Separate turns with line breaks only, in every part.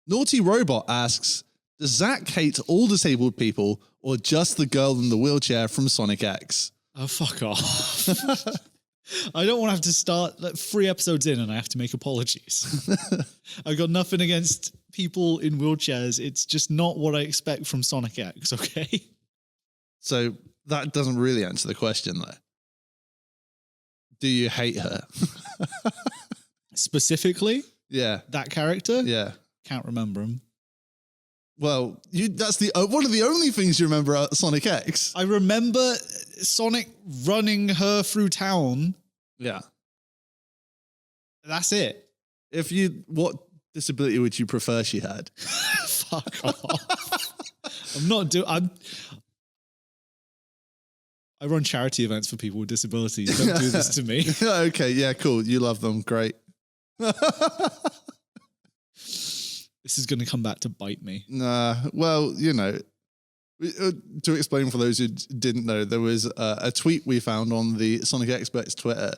Naughty Robot asks, does Zach hate all disabled people or just the girl in the wheelchair from Sonic X?
Oh, fuck off. I don't want to have to start 3 episodes in and I have to make apologies. I've got nothing against people in wheelchairs. It's just not what I expect from Sonic X, okay?
So that doesn't really answer the question, though. Do you hate her?
Specifically?
Yeah.
That character?
Yeah.
Can't remember him.
Well, that's one of the only things you remember about Sonic X.
I remember Sonic running her through town.
Yeah.
That's it.
What disability would you prefer she had?
Fuck off. I run charity events for people with disabilities. Don't do this to me.
Okay, yeah, cool. You love them. Great.
This is going to come back to bite me.
Nah, well, to explain for those who didn't know, there was a tweet we found on the Sonic Xperts Twitter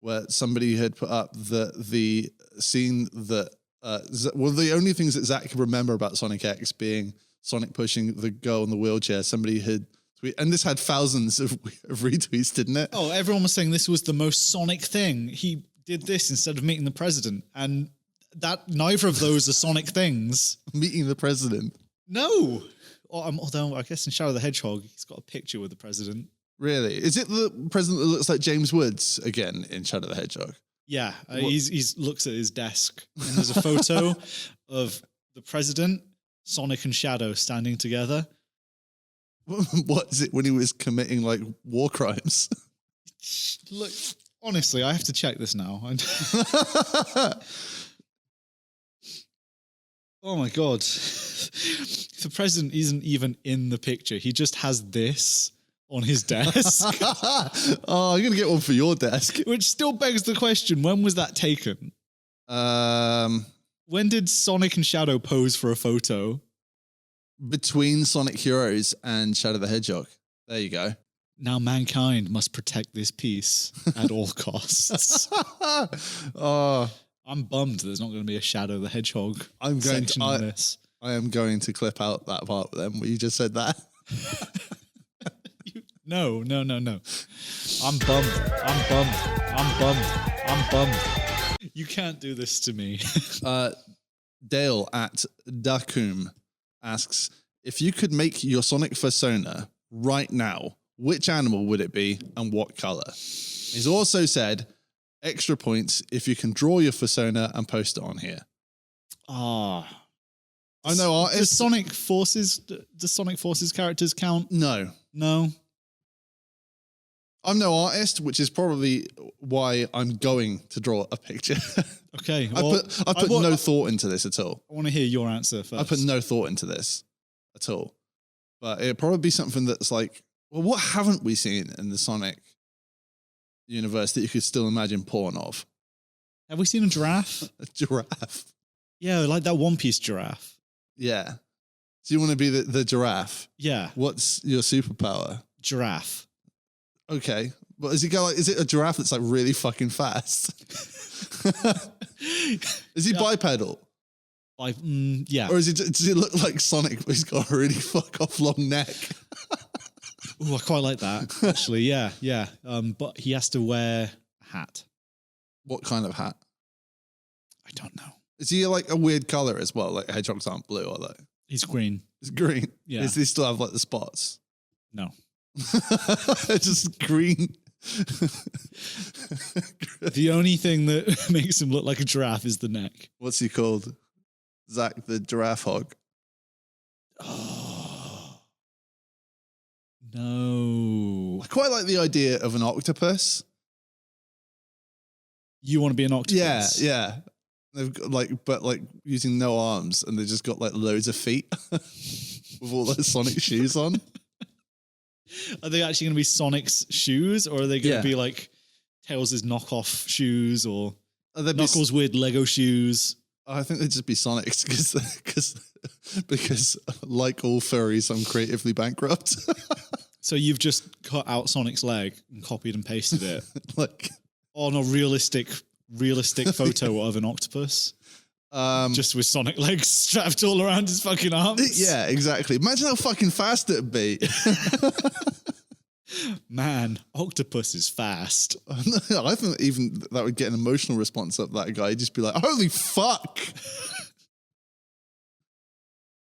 where somebody had put up the scene that, the only things that Zach could remember about Sonic X being Sonic pushing the girl in the wheelchair. Somebody had tweeted, and this had thousands of retweets, didn't it?
Oh, everyone was saying this was the most Sonic thing. He did this instead of meeting the president, and that neither of those are Sonic things.
Meeting the president?
No. Although I guess in Shadow the Hedgehog, he's got a picture with the president.
Really? Is it the president that looks like James Woods again in Shadow the Hedgehog?
Yeah, he looks at his desk and there's a photo of the president, Sonic and Shadow standing together.
What is it when he was committing like war crimes?
Look, honestly, I have to check this now. Oh my God. The president isn't even in the picture. He just has this on his desk.
Oh, I'm going to get one for your desk.
Which still begs the question, when was that taken? When did Sonic and Shadow pose for a photo?
Between Sonic Heroes and Shadow the Hedgehog. There you go.
Now mankind must protect this peace at all costs.
Oh, I'm
bummed there's not going to be a Shadow the Hedgehog section in this.
I am going to clip out that part then where you just said that.
No. I'm bummed. You can't do this to me.
Dale at Dakum asks, if you could make your Sonic persona right now, which animal would it be and what color? He's also said, extra points if you can draw your persona and post it on here. I know artists. Does Sonic Forces characters count? No. I'm no artist, which is probably why I'm going to draw a picture.
Okay.
Well, I put no thought into this at all.
I want to hear your answer first.
I put no thought into this at all. But it'd probably be something that's like, well, what haven't we seen in the Sonic universe that you could still imagine porn of?
Have we seen a giraffe?
A giraffe?
Yeah, like that One Piece giraffe.
Yeah. So you want to be the giraffe?
Yeah.
What's your superpower?
Giraffe.
Okay. But is it a giraffe that's like really fucking fast? Is he bipedal?
Yeah.
Or does it look like Sonic, but he's got a really fuck off long neck?
Oh, I quite like that, actually. Yeah. But he has to wear a hat.
What kind of hat?
I don't know.
Is he like a weird color as well? Like hedgehogs aren't blue, are they?
He's green.
It's green?
Yeah.
Does he still have like the spots?
No.
Just green.
The only thing that makes him look like a giraffe is the neck.
What's he called? Zach the Giraffe Hog.
Oh. No.
I quite like the idea of an octopus.
You want to be an octopus?
Yeah. They've got but using no arms, and they just got like loads of feet with all those Sonic shoes on.
Are they actually going to be Sonic's shoes, or are they going to be like Tails' knockoff shoes, or Knuckles' weird Lego shoes?
I think they'd just be Sonic's because like all furries, I'm creatively bankrupt.
So you've just cut out Sonic's leg and copied and pasted it
like
on a realistic photo of an octopus. Just with Sonic legs strapped all around his fucking arms.
Yeah, exactly. Imagine how fucking fast it'd be.
Man, Octopus is fast.
I think even that would get an emotional response up that guy. He'd just be like, holy fuck.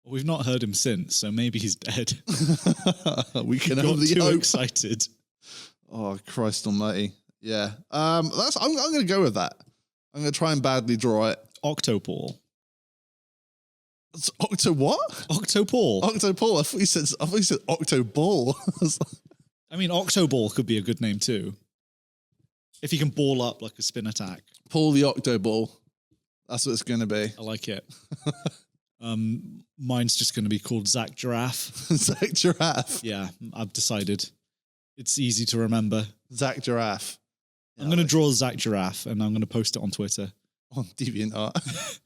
We've not heard him since, so maybe he's dead.
We can
Got
only
too
hope.
excited.
Oh, Christ almighty. Yeah. I'm going to go with that. I'm going to try and badly draw it.
Octopall.
It's what?
Octopall.
Octopall. I thought you said Octoball.
I mean, Octoball could be a good name too. If he can ball up like a spin attack.
Paul the Octoball. That's what it's going to be.
I like it. Mine's just going to be called Zach Giraffe.
Zach Giraffe.
Yeah, I've decided. It's easy to remember.
Zach Giraffe.
I'm going to draw Zach Giraffe and I'm going to post it on Twitter.
On DeviantArt.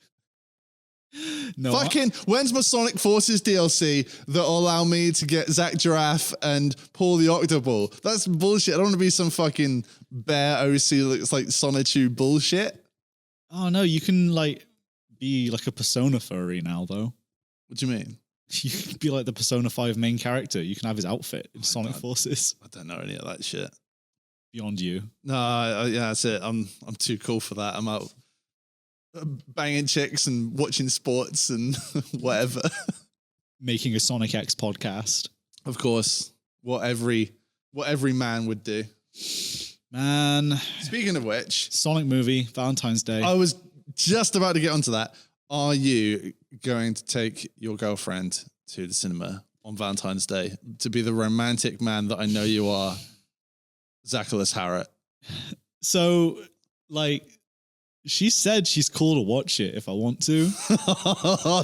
No,
Fucking, when's my Sonic Forces DLC that'll allow me to get Zach Giraffe and Paul the Octoball? That's bullshit. I don't want to be some fucking bear OC that looks like Sonichu bullshit.
Oh no, you can like be like a Persona furry now though.
What do you mean?
You can be like the Persona 5 main character. You can have his outfit in Sonic Forces.
I don't know any of that shit.
Beyond you.
No, yeah, that's it. I'm too cool for that. I'm out banging chicks and watching sports and whatever.
Making a Sonic X podcast.
Of course, what every man would do.
Man.
Speaking of which,
Sonic movie, Valentine's Day.
I was just about to get onto that. Are you going to take your girlfriend to the cinema on Valentine's Day to be the romantic man that I know you are, Zacchaeus Harrott?
So, like, she said she's cool to watch it if I want to.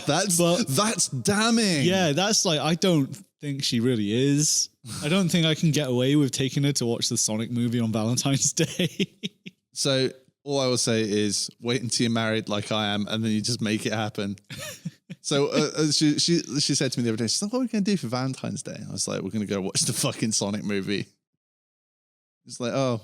That's damning.
Yeah, that's like, I don't think she really is. I don't think I can get away with taking her to watch the Sonic movie on Valentine's Day.
So all I will say is wait until you're married like I am, and then you just make it happen. So she said to me the other day, she's like, what are we going to do for Valentine's Day? I was like, we're going to go watch the fucking Sonic movie. It's like, oh.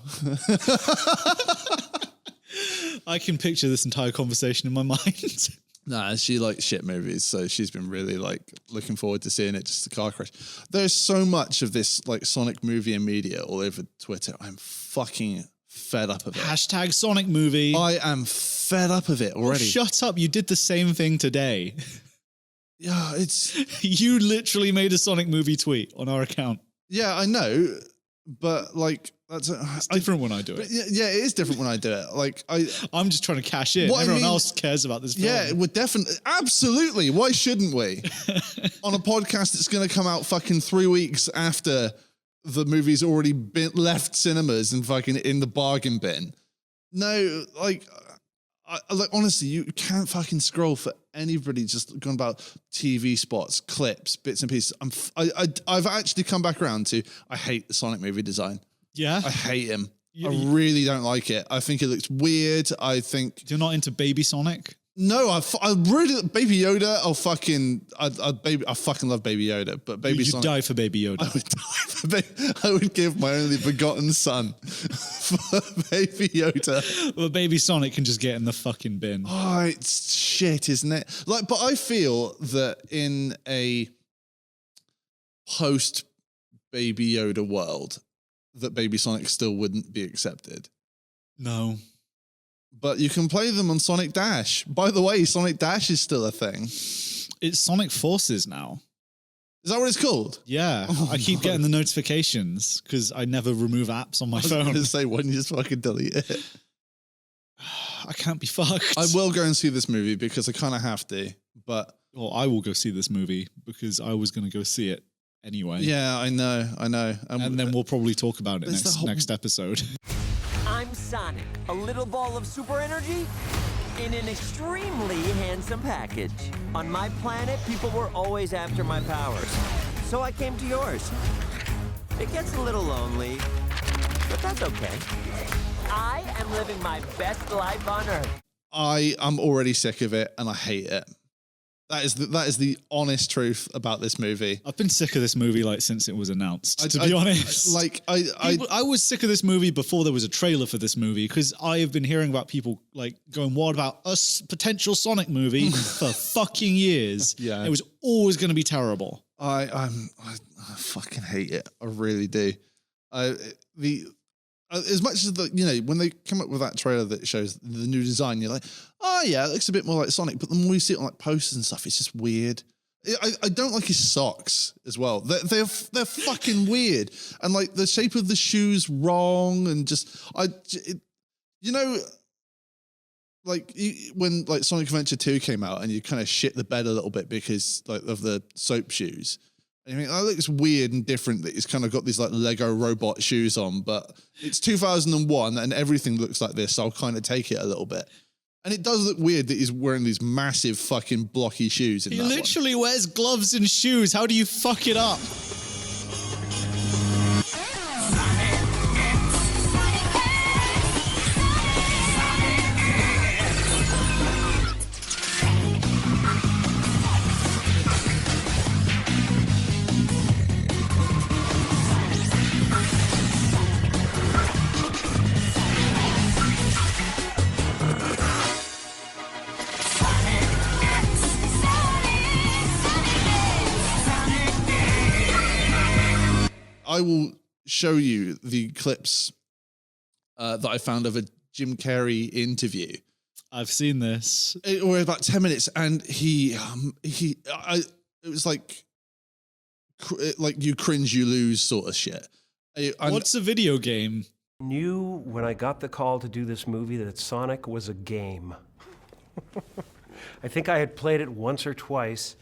I can picture this entire conversation in my mind.
Nah, she likes shit movies, so she's been really like looking forward to seeing it. Just a car crash. There's so much of this like Sonic movie and media all over Twitter. I'm fucking fed up of it.
Hashtag Sonic movie.
I am fed up of it already.
Oh, shut up. You did the same thing today.
Yeah, it's...
You literally made a Sonic movie tweet on our account.
Yeah, I know, but like...
It's different when I do it.
Yeah, it is different when I do it. Like
I'm just trying to cash in. Everyone else cares about this film.
Yeah, we're definitely... Absolutely. Why shouldn't we? On a podcast that's going to come out fucking 3 weeks after the movie's already been left cinemas and fucking in the bargain bin. No, like honestly, you can't fucking scroll for anybody just going about TV spots, clips, bits and pieces. I've actually come back around to I hate the Sonic movie design.
Yeah?
I hate him. I really don't like it. I think it looks weird. I think...
You're not into Baby Sonic?
No, I really... Baby Yoda, I fucking love Baby Yoda, but Baby Sonic...
You'd die for Baby Yoda.
I would die for I would give my only begotten son for Baby Yoda.
Well, Baby Sonic can just get in the fucking bin.
Oh, it's shit, isn't it? Like, but I feel that in a post Baby Yoda world, that Baby Sonic still wouldn't be accepted.
No.
But you can play them on Sonic Dash. By the way, Sonic Dash is still a thing.
It's Sonic Forces now.
Is that what it's called?
Yeah.
Oh,
I keep getting the notifications because I never remove apps on my phone.
I was going to say, why don't you just fucking delete it?
I can't be fucked.
I will go and see this movie because I kind of have to, but...
Well, I will go see this movie because I was going to go see it anyway.
Yeah, I know.
And then we'll probably talk about it next episode.
I'm Sonic, a little ball of super energy in an extremely handsome package. On my planet, people were always after my powers, so I came to yours. It gets a little lonely, but that's okay. I am living my best life on Earth.
I am already sick of it and I hate it. That is the honest truth about this movie.
I've been sick of this movie like since it was announced. To be honest, I was sick of this movie before there was a trailer for this movie because I have been hearing about people like going wild about a potential Sonic movie for fucking years.
Yeah,
it was always going to be terrible.
I fucking hate it. I really do. As much as when they come up with that trailer that shows the new design, you're like, oh yeah, it looks a bit more like Sonic. But the more you see it on like posters and stuff, it's just weird. I don't like his socks as well. They're fucking weird, and like the shape of the shoes wrong, and when like Sonic Adventure 2 came out, and you kind of shit the bed a little bit because like of the soap shoes. I mean, it looks weird and different that he's kind of got these like Lego robot shoes on, but it's 2001 and everything looks like this, so I'll kind of take it a little bit. And it does look weird that he's wearing these massive fucking blocky shoes. He
literally wears gloves and shoes. How do you fuck it up?
I will show you the clips that I found of a Jim Carrey interview.
I've seen this.
It was about 10 minutes, and it was like you cringe, you lose sort of shit.
What's a video game?
Knew when I got the call to do this movie that Sonic was a game. I think I had played it once or twice,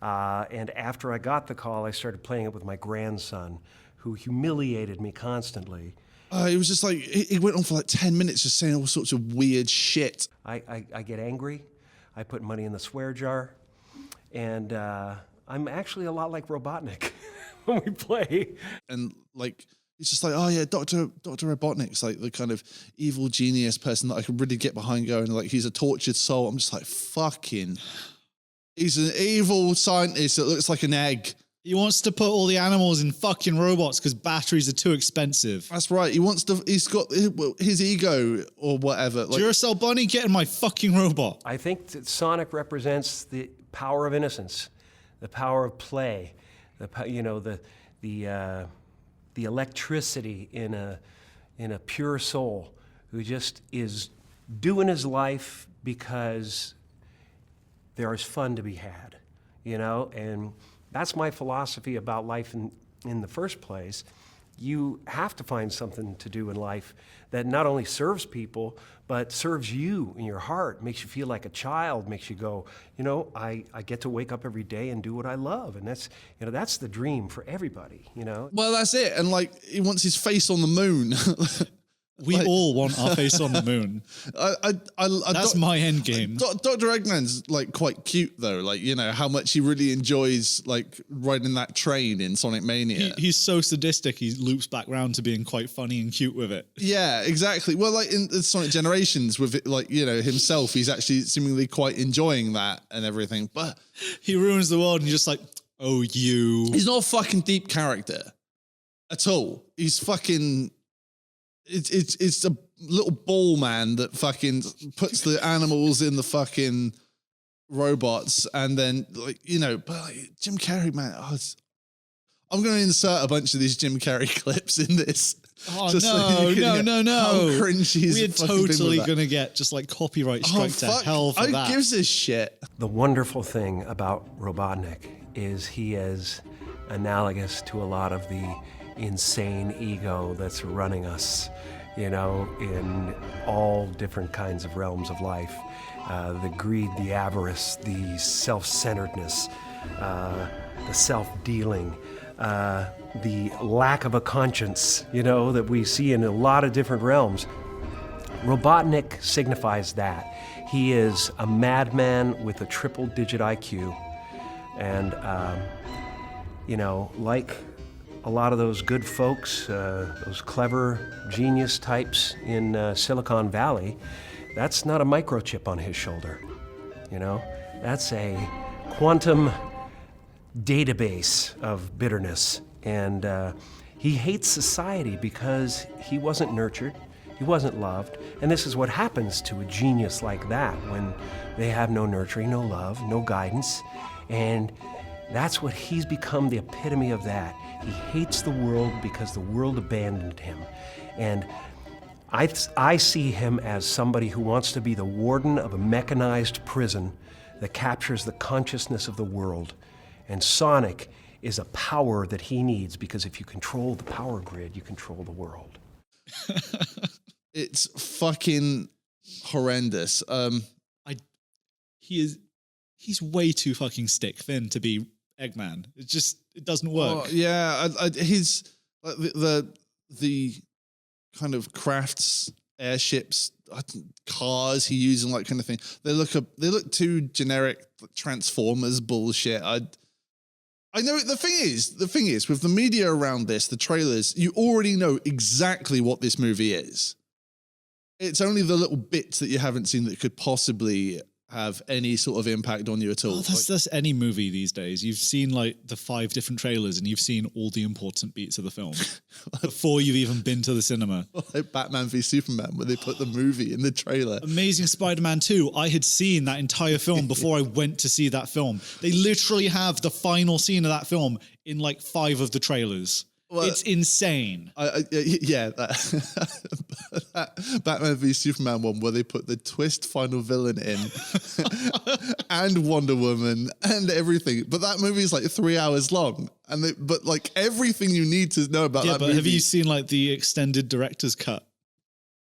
and after I got the call, I started playing it with my grandson, who humiliated me constantly.
It was just like, it went on for like 10 minutes just saying all sorts of weird shit.
I get angry, I put money in the swear jar, and I'm actually a lot like Robotnik when we play.
And like, it's just like, oh yeah, Dr. Robotnik's like the kind of evil genius person that I could really get behind going, like he's a tortured soul. I'm just like, fucking, he's an evil scientist that looks like an egg.
He wants to put all the animals in fucking robots because batteries are too expensive.
That's right. He's got his ego or whatever. Like,
Duracell Bunny, get in my fucking robot.
I think that Sonic represents the power of innocence, the power of play, the electricity in a pure soul who just is doing his life because there is fun to be had, and that's my philosophy about life in the first place. You have to find something to do in life that not only serves people, but serves you in your heart, makes you feel like a child, makes you go, I get to wake up every day and do what I love. And that's the dream for everybody,
Well, that's it. And like, he wants his face on the moon.
We all want our face on the moon. That's my end game.
Dr. Eggman's like quite cute though. Like, how much he really enjoys like riding that train in Sonic Mania.
He's so sadistic. He loops back round to being quite funny and cute with it.
Yeah, exactly. Well, like in the Sonic Generations with it, like, himself, he's actually seemingly quite enjoying that and everything. But
he ruins the world and you're just like, oh, you.
He's not a fucking deep character at all. He's fucking... It's a little ball man that fucking puts the animals in the fucking robots, and then but like Jim Carrey, man, I'm going to insert a bunch of these Jim Carrey clips in this.
Oh no!
How cringy
we're totally going to get just like copyright strike to hell for that.
Who gives a shit?
The wonderful thing about Robotnik is he is analogous to a lot of the insane ego that's running us, in all different kinds of realms of life. The greed, the avarice, the self-centeredness, the self-dealing, the lack of a conscience, that we see in a lot of different realms. Robotnik signifies that. He is a madman with a triple-digit IQ, and, like a lot of those good folks, those clever genius types in Silicon Valley, that's not a microchip on his shoulder. That's a quantum database of bitterness. And he hates society because he wasn't nurtured, he wasn't loved. And this is what happens to a genius like that when they have no nurturing, no love, no guidance. And that's what he's become, the epitome of that. He hates the world because the world abandoned him. And I see him as somebody who wants to be the warden of a mechanized prison that captures the consciousness of the world. And Sonic is a power that he needs, because if you control the power grid, you control the world.
It's fucking horrendous.
He's way too fucking stick thin to be Eggman. It doesn't work.
Oh, yeah, he's like the kind of crafts, airships, cars he uses and that kind of thing. They look too generic, Transformers bullshit. I know the thing is with the media around this, the trailers, you already know exactly what this movie is. It's only the little bits that you haven't seen that could possibly have any sort of impact on you at all.
Oh, that's any movie these days. You've seen like the 5 different trailers and you've seen all the important beats of the film before you've even been to the cinema.
Like Batman v Superman, where they put the movie in the trailer.
Amazing Spider-Man 2. I had seen that entire film before I went to see that film. They literally have the final scene of that film in like 5 of the trailers. Well, it's insane.
Yeah, that Batman v Superman one where they put the twist final villain in and Wonder Woman and everything. But that movie is like 3 hours long. But like everything you need to know about that movie.
Have you seen like the extended director's cut?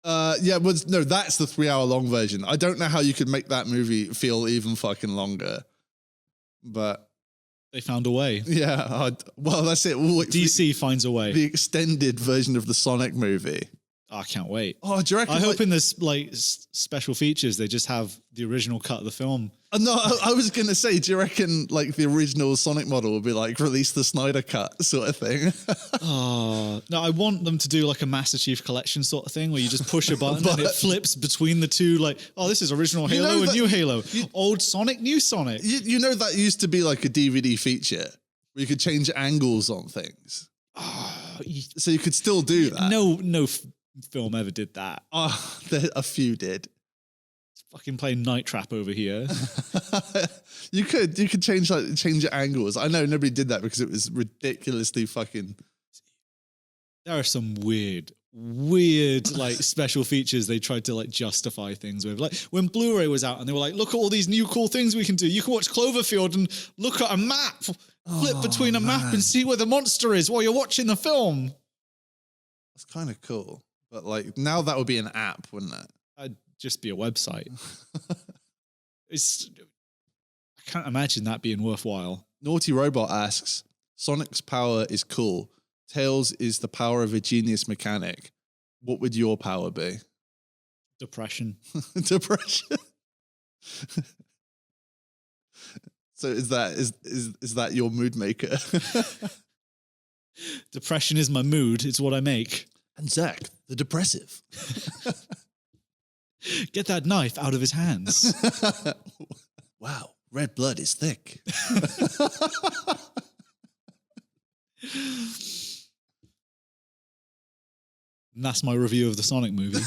Yeah, no, that's the 3 hour long version. I don't know how you could make that movie feel even fucking longer. But
they found a way.
Yeah, well, that's it.
DC finds a way.
The extended version of the Sonic movie.
Oh, I can't wait.
Oh, do you reckon?
I hope in this like special features they just have the original cut of the film.
No, I was going to say, do you reckon like the original Sonic model would be like release the Snyder cut sort of thing?
Oh, no, I want them to do like a Master Chief Collection sort of thing where you just push a button and it flips between the two. Like, oh, this is original Halo and new Halo. Old Sonic, new Sonic.
You know that used to be like a DVD feature where you could change angles on things. Oh, so you could still do that.
No film ever did that.
Oh, a few did.
Fucking playing Night Trap over here.
You could change your angles. I know nobody did that because it was ridiculously fucking.
There are some weird like special features they tried to like justify things with. Like when Blu-ray was out and they were like, look at all these new cool things we can do. You can watch Cloverfield and look at a map, flip between a map and see where the monster is while you're watching the film.
That's kind of cool. But like now that would be an app, wouldn't it?
I'd just be a website. I can't imagine that being worthwhile.
Naughty Robot asks, Sonic's power is cool. Tails is the power of a genius mechanic. What would your power be?
Depression.
Depression. So is that your mood maker?
Depression is my mood. It's what I make.
And Zach, the depressive.
Get that knife out of his hands.
Wow, red blood is thick.
And that's my review of the Sonic movie.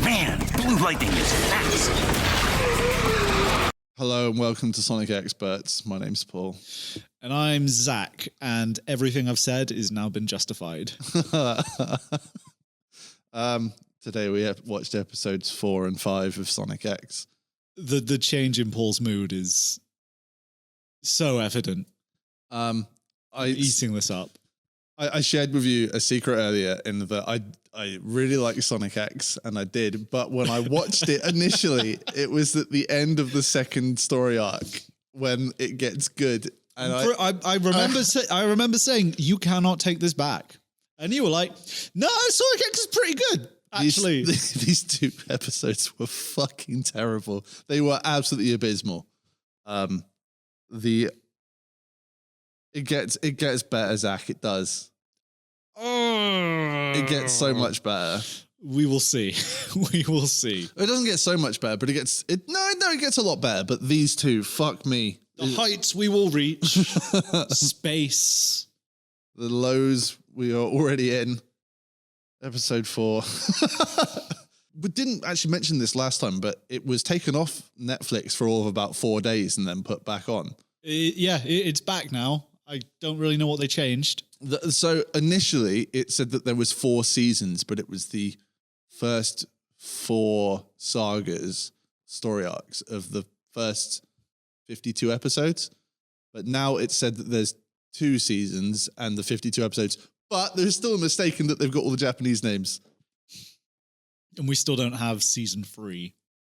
Man, blue lightning is fast.
Hello and welcome to Sonic Xperts. My name's Paul.
And I'm Zach, and everything I've said is now been justified.
Today we have watched episodes 4 and 5 of Sonic X.
The change in Paul's mood is so evident. Eating this up.
I shared with you a secret earlier in that I really like Sonic X, and I did. But when I watched it initially, it was at the end of the second story arc when it gets good. And
I remember saying, you cannot take this back. And you were like, no, Sonic X is pretty good. Actually,
these 2 episodes were fucking terrible. They were absolutely abysmal. It gets better, Zach. It does. It gets so much better.
We will see. We will see.
It doesn't get so much better, but it gets it gets a lot better. But these two, fuck me.
The heights we will reach. Space.
The lows we are already in. Episode 4. We didn't actually mention this last time, but it was taken off Netflix for all of about 4 days and then put back on.
It's back now. I don't really know what they changed.
So initially it said that there was 4 seasons, but it was the first 4 sagas, story arcs of the first 52 episodes. But now it's said that there's 2 seasons and the 52 episodes. But there's still a mistake in that they've got all the Japanese names.
And we still don't have season 3.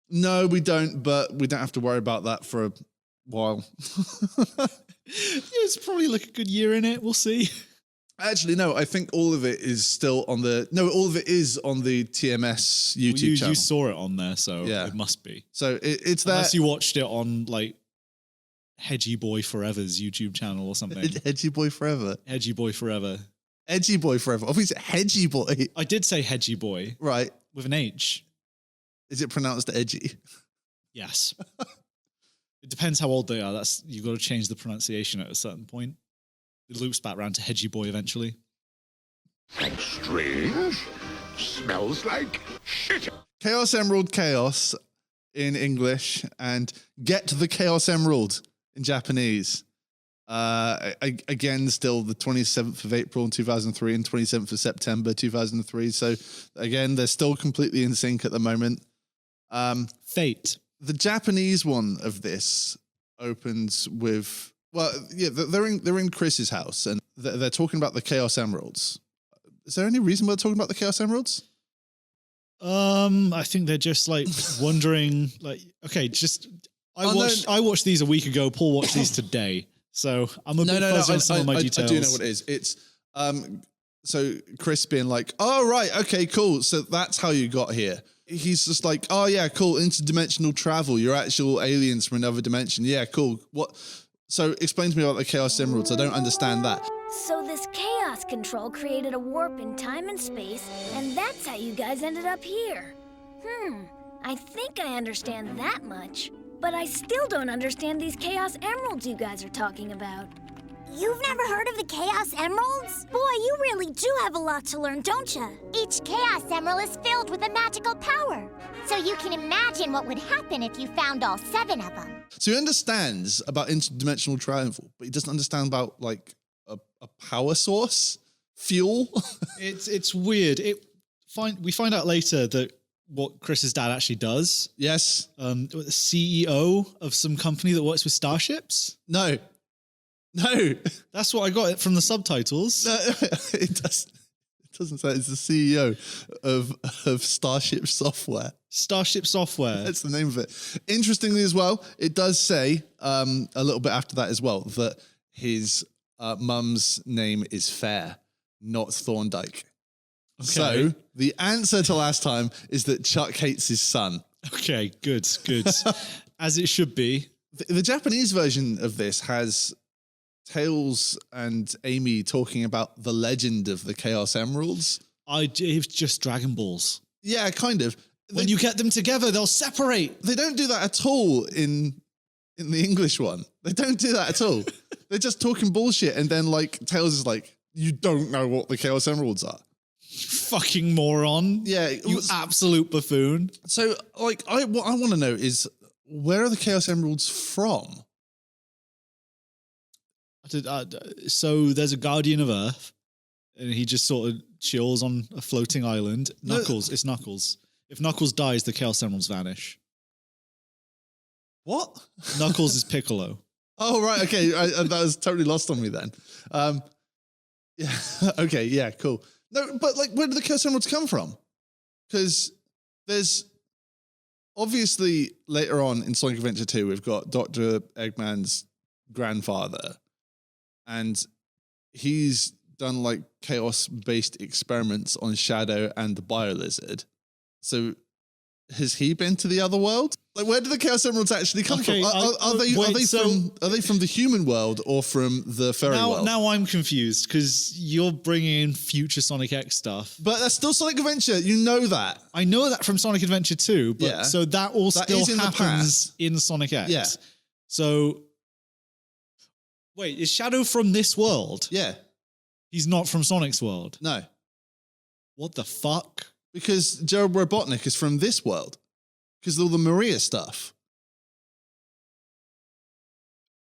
No, we don't, but we don't have to worry about that for a while.
It's probably like a good year in it. We'll see.
Actually, no, I think all of it is still on the... No, all of it is on the TMS YouTube channel.
You saw it on there, so
yeah.
It must be.
So it's there.
Unless you watched it on, like, Hedgy Boy Forever's YouTube channel or something.
Hedgy Boy Forever.
Hedgy Boy Forever.
Edgy Boy Forever. Obviously, Hedgy Boy.
I did say Hedgy Boy.
Right.
With an H.
Is it pronounced edgy?
Yes. It depends how old they are. You've got to change the pronunciation at a certain point. It loops back round to Hedgy Boy eventually.
That's strange. Smells like shit.
Chaos Emerald Chaos in English and Get the Chaos Emerald in Japanese. Again, still the 27th of April 2003 and 27th of September 2003. So again, they're still completely in sync at the moment.
Fate.
The Japanese one of this opens with, well, yeah, they're in Chris's house and they're talking about the Chaos Emeralds. Is there any reason we're talking about the Chaos Emeralds?
I think they're just like wondering, like, okay, I watched these a week ago. Paul watched these today. So I'm a bit fuzzy on some of my details.
I do know what it is. It's so Chris being like, oh, right, okay, cool. So that's how you got here. He's just like, oh, yeah, cool. Interdimensional travel. You're actual aliens from another dimension. Yeah, cool. What? So explain to me about the Chaos Emeralds. I don't understand that.
So this chaos control created a warp in time and space, and that's how you guys ended up here. I think I understand that much. But I still don't understand these Chaos Emeralds you guys are talking about.
You've never heard of the Chaos Emeralds? Boy, you really do have a lot to learn, don't you? Each Chaos Emerald is filled with a magical power. So you can imagine what would happen if you found all 7 of them.
So he understands about interdimensional travel, but he doesn't understand about, like, a power source? Fuel?
It's weird. We find out later that what Chris's dad actually does.
Yes.
The CEO of some company that works with starships.
No.
That's what I got from the subtitles.
No, it doesn't say it's the CEO of Starship Software.
Starship Software.
That's the name of it. Interestingly as well, it does say a little bit after that as well that his mum's name is Fair, not Thorndyke. Okay. So the answer to last time is that Chuck hates his son.
Okay, good. As it should be.
The Japanese version of this has Tails and Amy talking about the legend of the Chaos Emeralds.
It's just Dragon Balls.
Yeah, kind of.
When you get them together, they'll separate.
They don't do that at all in the English one. They don't do that at all. They're just talking bullshit, and then like Tails is like, "You don't know what the Chaos Emeralds are."
Fucking moron.
Yeah.
You absolute buffoon.
So, like, what I want to know is, where are the Chaos Emeralds from?
So there's a Guardian of Earth, and he just sort of chills on a floating island. Knuckles, it's Knuckles. If Knuckles dies, the Chaos Emeralds vanish.
What?
Knuckles is Piccolo.
Oh, right, okay. That was totally lost on me then. Yeah, okay, yeah, cool. No, but like, where did the Chaos Emeralds come from? Because there's obviously later on in Sonic Adventure 2, we've got Dr. Eggman's grandfather, and he's done like chaos-based experiments on Shadow and the Bio Lizard. So has he been to the other world? Like, where do the Chaos Emeralds actually come
Okay,
from? Are they from the human world or from the fairy world?
Now I'm confused because you're bringing in future Sonic X stuff.
But that's still Sonic Adventure. You know that.
I know that from Sonic Adventure 2, but
Yeah.
so that all
That
still
is in the
happens in Sonic X.
Yeah.
So, wait, is Shadow from this world?
Yeah.
He's not from Sonic's world.
No.
What the fuck?
Because Gerald Robotnik is from this world. Because of all the Maria stuff.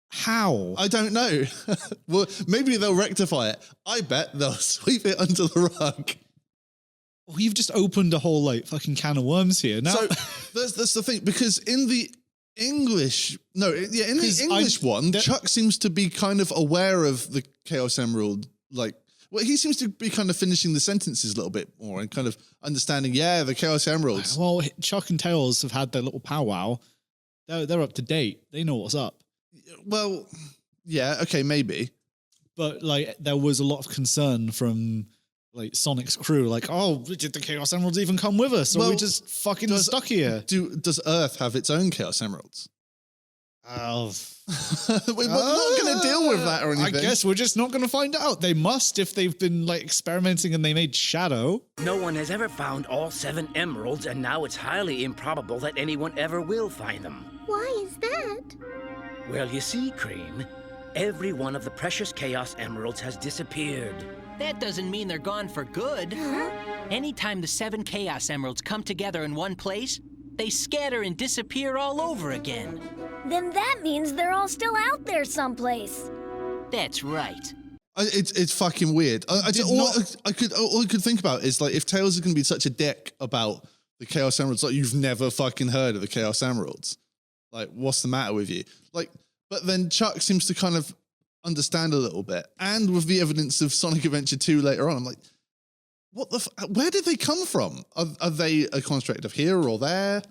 How?
I don't know. Well, maybe they'll rectify it. I bet they'll sweep it under the rug.
Well, you've just opened a whole like fucking can of worms here. Now,
So that's the thing. Because in the English, in the
'Cause
English one, Chuck seems to be kind of aware of the Chaos Emerald, like. Well, he seems to be kind of finishing the sentences a little bit more and kind of understanding, the Chaos Emeralds.
well, Chuck and Tails have had their little powwow. They're up to date. They know what's up.
Well, yeah, okay, maybe.
But like, there was a lot of concern from like Sonic's crew, like, oh, did the Chaos Emeralds even come with us? Or
Well,
we just fucking stuck here?
Does Earth have its own Chaos Emeralds?
Oh,
We're not going to deal with that or anything.
I guess we're just not going to find out. They must if they've been like experimenting and they made Shadow.
No one has ever found all 7 emeralds, and now it's highly improbable that anyone ever will find them.
Why is that?
Well, you see, Cream, every one of the precious Chaos Emeralds has disappeared.
That doesn't mean they're gone for good. Anytime the 7 Chaos Emeralds come together in one place, they scatter and disappear all over again.
Then that means they're all still out there someplace.
That's right.
It's fucking weird. All I could think about is like if Tails is going to be such a dick about the Chaos Emeralds, like you've never fucking heard of the Chaos Emeralds. Like, what's the matter with you? Like, but then Chuck seems to kind of understand a little bit, and with the evidence of Sonic Adventure 2 later on, I'm like, what the? Where did they come from? Are they a construct of here or there?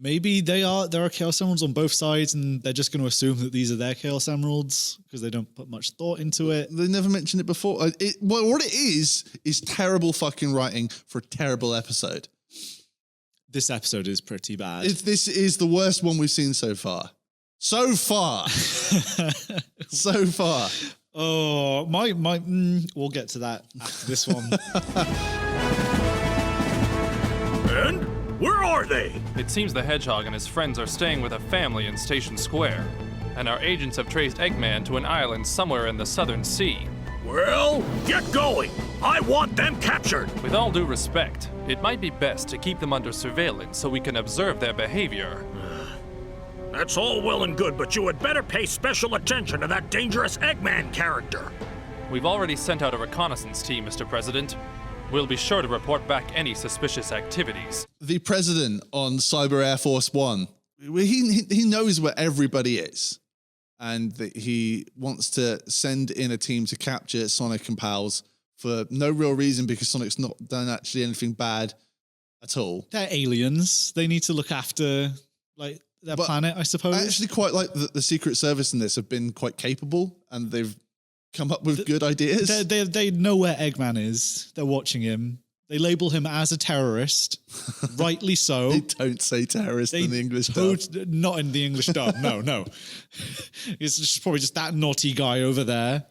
Maybe there are Chaos Emeralds on both sides, and they're just going to assume that these are their Chaos Emeralds because they don't put much thought into it.
They never mentioned it before. What it is terrible fucking writing for a terrible episode.
This episode is pretty bad.
This is the worst one we've seen so far. So far. So far.
Oh, we'll get to that after this one.
And where are they?
It seems the Hedgehog and his friends are staying with a family in Station Square, and our agents have traced Eggman to an island somewhere in the Southern Sea.
Well, get going. I want them captured.
With all due respect, it might be best to keep them under surveillance so we can observe their behavior.
That's all well and good, but you had better pay special attention to that dangerous Eggman character.
We've already sent out a reconnaissance team, Mr. President. We'll be sure to report back any suspicious activities.
The president on Cyber Air Force One, he knows where everybody is. And that he wants to send in a team to capture Sonic and pals for no real reason because Sonic's not done actually anything bad at all.
They're aliens. They need to look after like their planet, I suppose.
I actually quite like that the Secret Service in this have been quite capable and they've come up with good ideas.
They know where Eggman is. They're watching him. They label him as a terrorist, rightly so.
They don't say terrorist in the English dub.
Not in the English dub, no. It's probably just that naughty guy over there.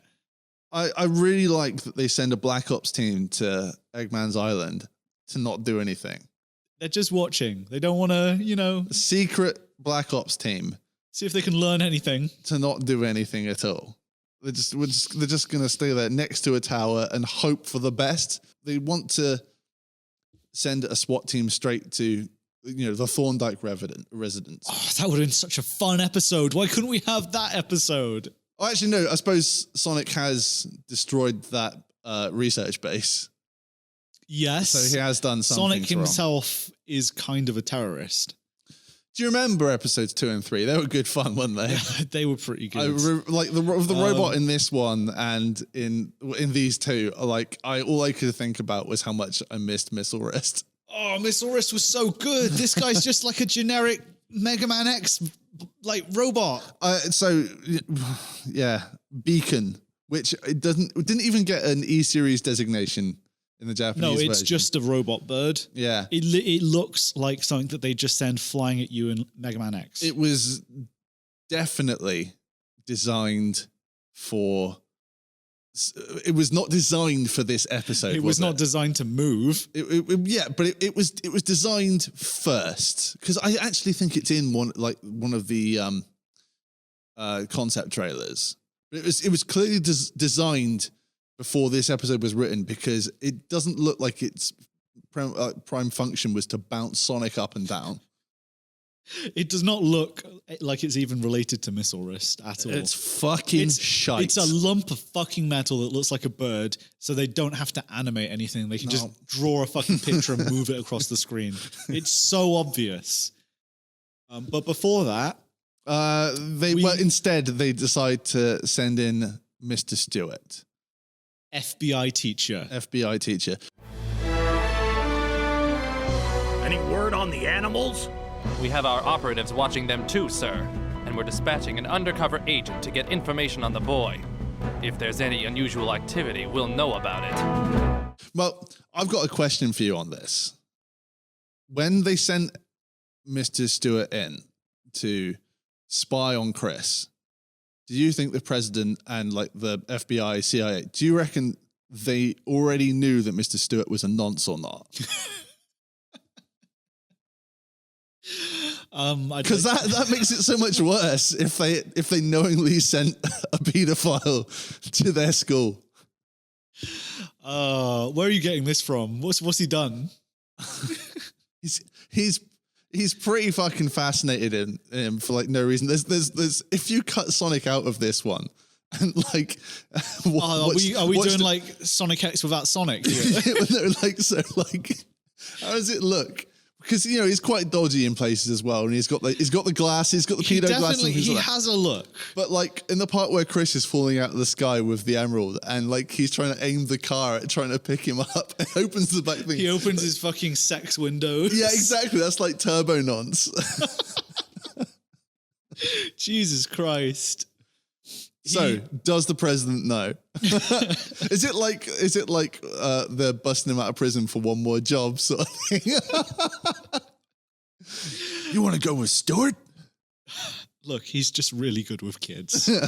I really like that they send a Black Ops team to Eggman's Island to not do anything.
They're just watching. They don't want to,
A secret Black Ops team.
See if they can learn anything.
To not do anything at all. They're just going to stay there next to a tower and hope for the best. They want to send a SWAT team straight to, the Thorndike residence.
Oh, that would have been such a fun episode. Why couldn't we have that episode?
Oh, actually, no. I suppose Sonic has destroyed that research base.
Yes.
So he has done something
Sonic himself is kind of a terrorist.
Do you remember episodes 2 and 3? They were good fun, weren't they?
They were pretty good.
Like the robot in this one and in these two. Like all I could think about was how much I missed Missile Wrist.
Oh, Missile Wrist was so good. This guy's just like a generic Mega Man X robot.
Beacon, which it didn't even get an E-Series designation in the Japanese
No, it's
version.
just a robot bird.
Yeah.
It looks like something that they just send flying at you in Mega Man X.
It was definitely designed for... It was not designed for this episode.
It was not designed to move.
It was designed first, because I actually think it's in one of the concept trailers. It was clearly designed before this episode was written, because it doesn't look like its prime function was to bounce Sonic up and down.
It does not look like it's even related to Missile Wrist at all.
It's fucking shite.
It's a lump of fucking metal that looks like a bird, so they don't have to animate anything. They can just draw a fucking picture and move it across the screen. It's so obvious. But before that...
instead, they decide to send in Mr. Stewart.
FBI teacher.
Any word on the animals?
We have our operatives watching them too, sir. And we're dispatching an undercover agent to get information on the boy. If there's any unusual activity, we'll know about it.
Well, I've got a question for you on this. When they sent Mr. Stewart in to spy on Chris, do you think the president and the FBI, CIA, do you reckon they already knew that Mr. Stewart was a nonce or not? Because that makes it so much worse if they knowingly sent a paedophile to their school.
Where are you getting this from? What's he done?
He's pretty fucking fascinated in him for no reason. There's if you cut Sonic out of this one and
are we doing Sonic X without Sonic?
How does it look? Because he's quite dodgy in places as well, and he's got the glasses, the pedo glasses.
He has a look.
But in the part where Chris is falling out of the sky with the emerald, and he's trying to aim the car at trying to pick him up, and opens the back thing.
He opens his fucking sex windows.
Yeah, exactly. That's like turbo nonce.
Jesus Christ.
So, does the president know? Is it like they're busting him out of prison for one more job sort of thing? You want to go with Stewart?
Look, he's just really good with kids.
Hey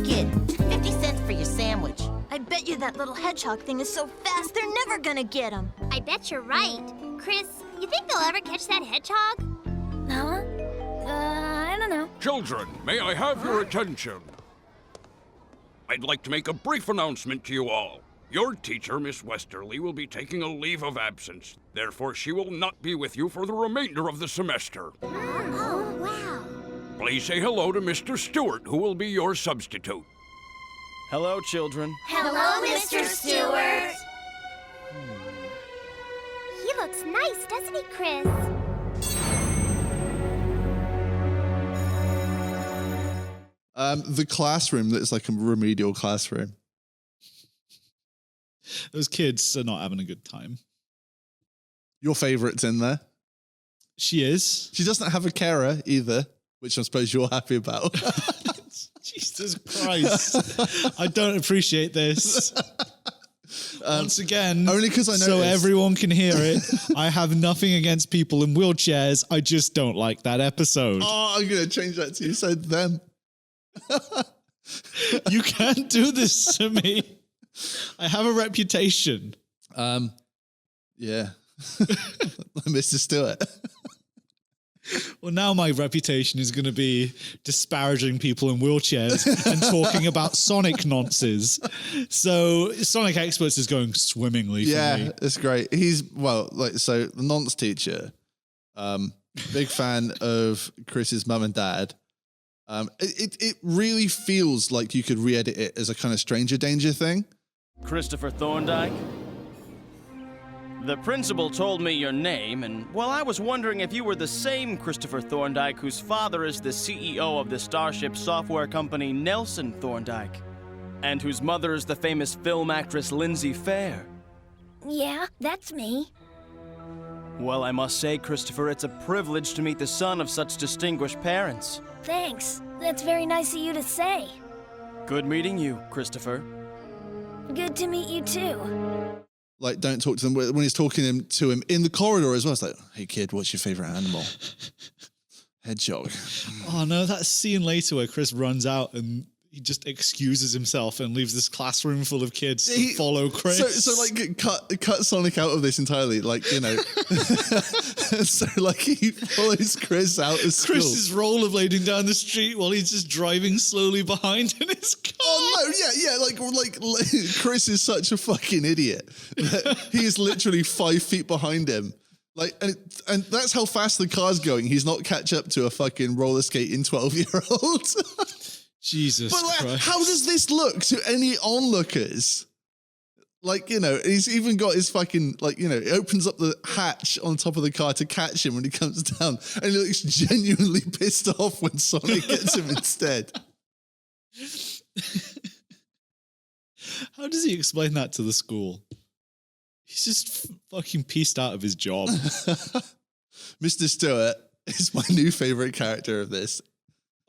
kid, 50 cents for your sandwich. I bet you that little hedgehog thing is so fast they're never gonna get him.
I bet you're right. Chris, you think they'll ever catch that hedgehog? Huh? I don't know.
Children, may I have your attention? I'd like to make a brief announcement to you all. Your teacher, Miss Westerly, will be taking a leave of absence. Therefore, she will not be with you for the remainder of the semester.
Oh, wow.
Please say hello to Mr. Stewart, who will be your substitute.
Hello, children.
Hello, Mr. Stewart. He looks nice, doesn't he, Chris?
The classroom that's like a remedial classroom.
Those kids are not having a good time.
Your favourite's in there.
She is.
She doesn't have a carer either, which I suppose you're happy about.
Jesus Christ. I don't appreciate this. Once again,
only because I know
so everyone can hear it. I have nothing against people in wheelchairs. I just don't like that episode.
Oh, I'm going to change that to you said them.
You can't do this to me. I have a reputation.
Yeah. Mr. Stewart.
Well, now my reputation is going to be disparaging people in wheelchairs and talking about Sonic nonsense. So Sonic Xperts is going swimmingly for me.
Yeah, it's great. He's, so the nonce teacher, big fan of Chris's mum and dad. It really feels like you could re-edit it as a kind of Stranger Danger thing.
Christopher Thorndyke? The principal told me your name, and, well, I was wondering if you were the same Christopher Thorndyke whose father is the CEO of the Starship software company Nelson Thorndyke, and whose mother is the famous film actress Lindsay Fair.
Yeah, that's me.
Well, I must say, Christopher, it's a privilege to meet the son of such distinguished parents.
Thanks. That's very nice of you to say.
Good meeting you, Christopher.
Good to meet you too.
Like, don't talk to them when he's talking to him in the corridor as well. It's like, hey kid, what's your favorite animal? Hedgehog.
Oh no, that scene later where Chris runs out and he just excuses himself and leaves this classroom full of kids to follow Chris.
So like cut Sonic out of this entirely, like, you know. So like he follows Chris out of school.
Chris is rollerblading down the street while he's just driving slowly behind in his car.
Oh no, yeah, like Chris is such a fucking idiot. He is literally 5 feet behind him. Like, and that's how fast the car's going. He's not catch up to a fucking roller skating 12-year-old.
Jesus Christ.
How does this look to any onlookers? Like, you know, he's even got his fucking, like, you know, he opens up the hatch on top of the car to catch him when he comes down, and he looks genuinely pissed off when Sonic gets him instead.
How does he explain that to the school? He's just fucking pieced out of his job.
Mr. Stewart is my new favorite character of this.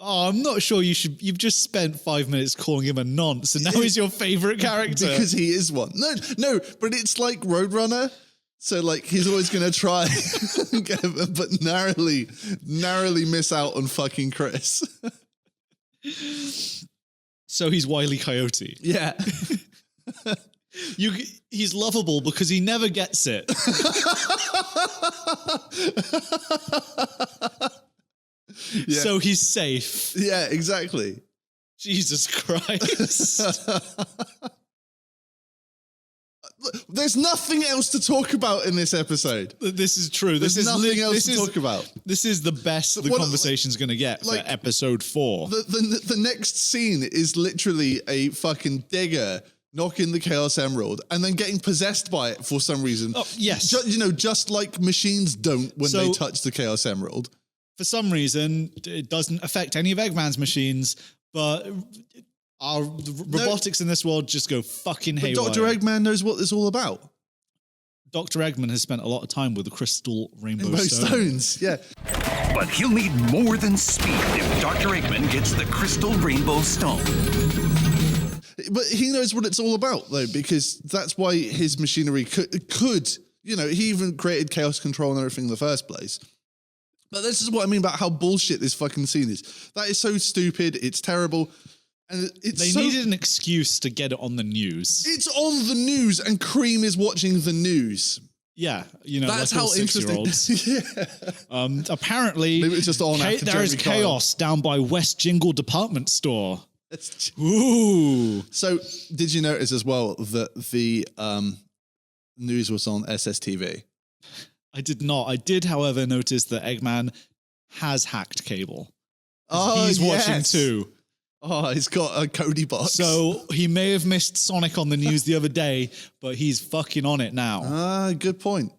Oh, I'm not sure you've just spent 5 minutes calling him a nonce, and now he's your favorite character.
Because he is one. No, but it's like Roadrunner. So, like, he's always going to try, but narrowly miss out on fucking Chris.
So he's Wile E. Coyote.
Yeah.
He's lovable because he never gets it.
Yeah.
So he's safe.
Yeah, exactly.
Jesus Christ.
There's nothing else to talk about in this episode.
This is true.
There's nothing else to talk about.
This is the best the conversation's going to get for episode 4.
The next scene is literally a fucking digger knocking the Chaos Emerald and then getting possessed by it for some reason.
Oh, yes.
Just like machines don't when they touch the Chaos Emerald.
For some reason, it doesn't affect any of Eggman's machines, but our robotics in this world just go fucking haywire.
Dr. Eggman knows what it's all about.
Dr. Eggman has spent a lot of time with the crystal rainbow
stones. Yeah.
But he'll need more than speed if Dr. Eggman gets the crystal rainbow stone.
But he knows what it's all about, though, because that's why his machinery could, you know, he even created chaos control and everything in the first place. But this is what I mean about how bullshit this fucking scene is. That is so stupid. It's terrible. And
they needed an excuse to get it on the news.
It's on the news, and Cream is watching the news.
Yeah, you know,
that's
like
how interesting.
Yeah. Apparently,
maybe it's just on.
There is chaos down by West Jingle Department Store.
Ooh. So, did you notice as well that the news was on SSTV?
I did not. I did, however, notice that Eggman has hacked cable.
Oh,
he's watching too.
Oh, he's got a Cody box.
So he may have missed Sonic on the news the other day, but he's fucking on it now.
Ah, good point.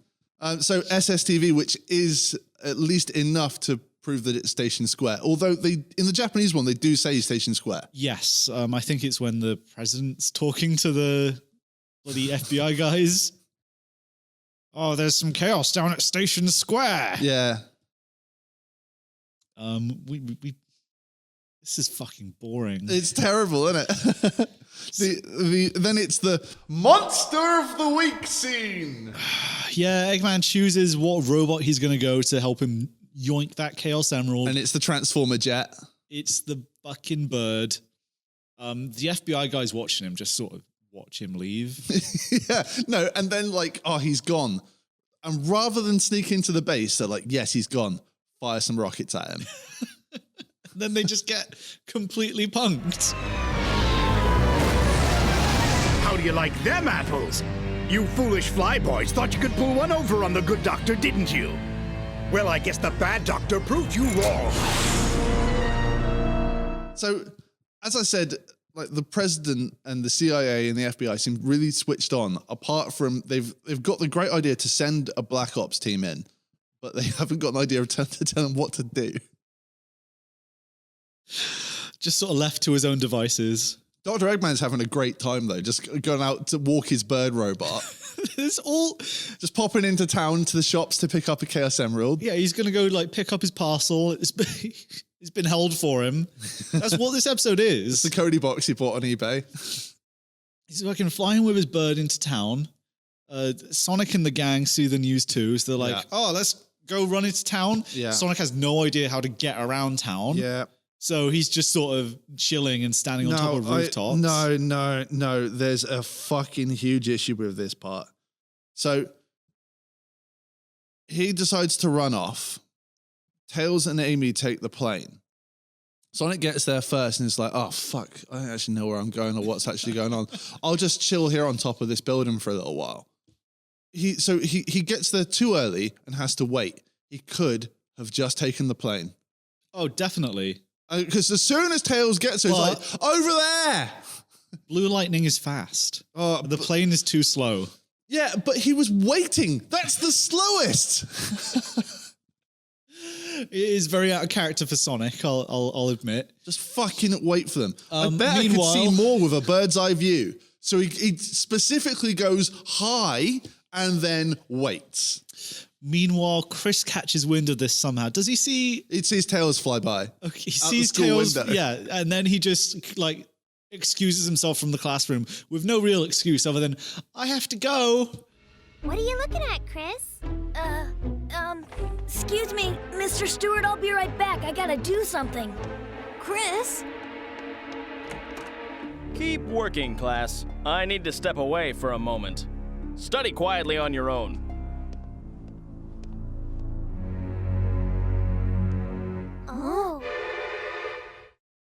So SSTV, which is at least enough to prove that it's Station Square. Although in the Japanese one, they do say Station Square.
Yes. I think it's when the president's talking to the bloody FBI guys. Oh, there's some chaos down at Station Square.
Yeah.
This is fucking boring.
It's terrible, isn't it? Then it's the Monster of the Week scene.
Yeah, Eggman chooses what robot he's going to go to help him yoink that Chaos Emerald.
And it's the Transformer jet.
It's the fucking bird. The FBI guy's watching him, just sort of watch him leave.
Yeah, no, and then he's gone. And rather than sneak into the base, they're like, yes, he's gone. Fire some rockets at him.
Then they just get completely punked.
How do you like them apples? You foolish flyboys thought you could pull one over on the good doctor, didn't you? Well, I guess the bad doctor proved you wrong.
So, as I said, the president and the CIA and the FBI seem really switched on, apart from they've got the great idea to send a Black Ops team in, but they haven't got an idea of to tell them what to do.
Just sort of left to his own devices.
Dr. Eggman's having a great time, though, just going out to walk his bird robot.
It's all...
Just popping into town to the shops to pick up a Chaos Emerald.
Yeah, he's going to go, pick up his parcel. It's been held for him. That's what this episode is.
It's the Cody box he bought on eBay.
He's fucking flying with his bird into town. Sonic and the gang see the news too, so they're like, "Oh, let's go run into town."
Yeah.
Sonic has no idea how to get around town.
Yeah.
So he's just sort of chilling and standing on top of rooftops.
No. There's a fucking huge issue with this part. So he decides to run off. Tails and Amy take the plane. Sonic gets there first and it's like, oh, fuck, I don't actually know where I'm going or what's actually going on. I'll just chill here on top of this building for a little while. He gets there too early and has to wait. He could have just taken the plane.
Oh, definitely.
Because as soon as Tails gets there, he's like, over there!
Blue Lightning is fast. The plane is too slow.
Yeah, but he was waiting. That's the slowest.
It is very out of character for Sonic, I'll admit.
Just fucking wait for them. I bet I could
meanwhile-
see more with a bird's eye view. So he specifically goes high and then waits.
Meanwhile, Chris catches wind of this somehow. Does he see...
He sees Tails fly by.
Okay, he sees Tails, yeah, and then he just, like, excuses himself from the classroom with no real excuse other than, I have to go.
What are you looking at, Chris?
Excuse me, Mr. Stewart, I'll be right back. I gotta do something.
Chris?
Keep working, class. I need to step away for a moment. Study quietly on your own.
Oh.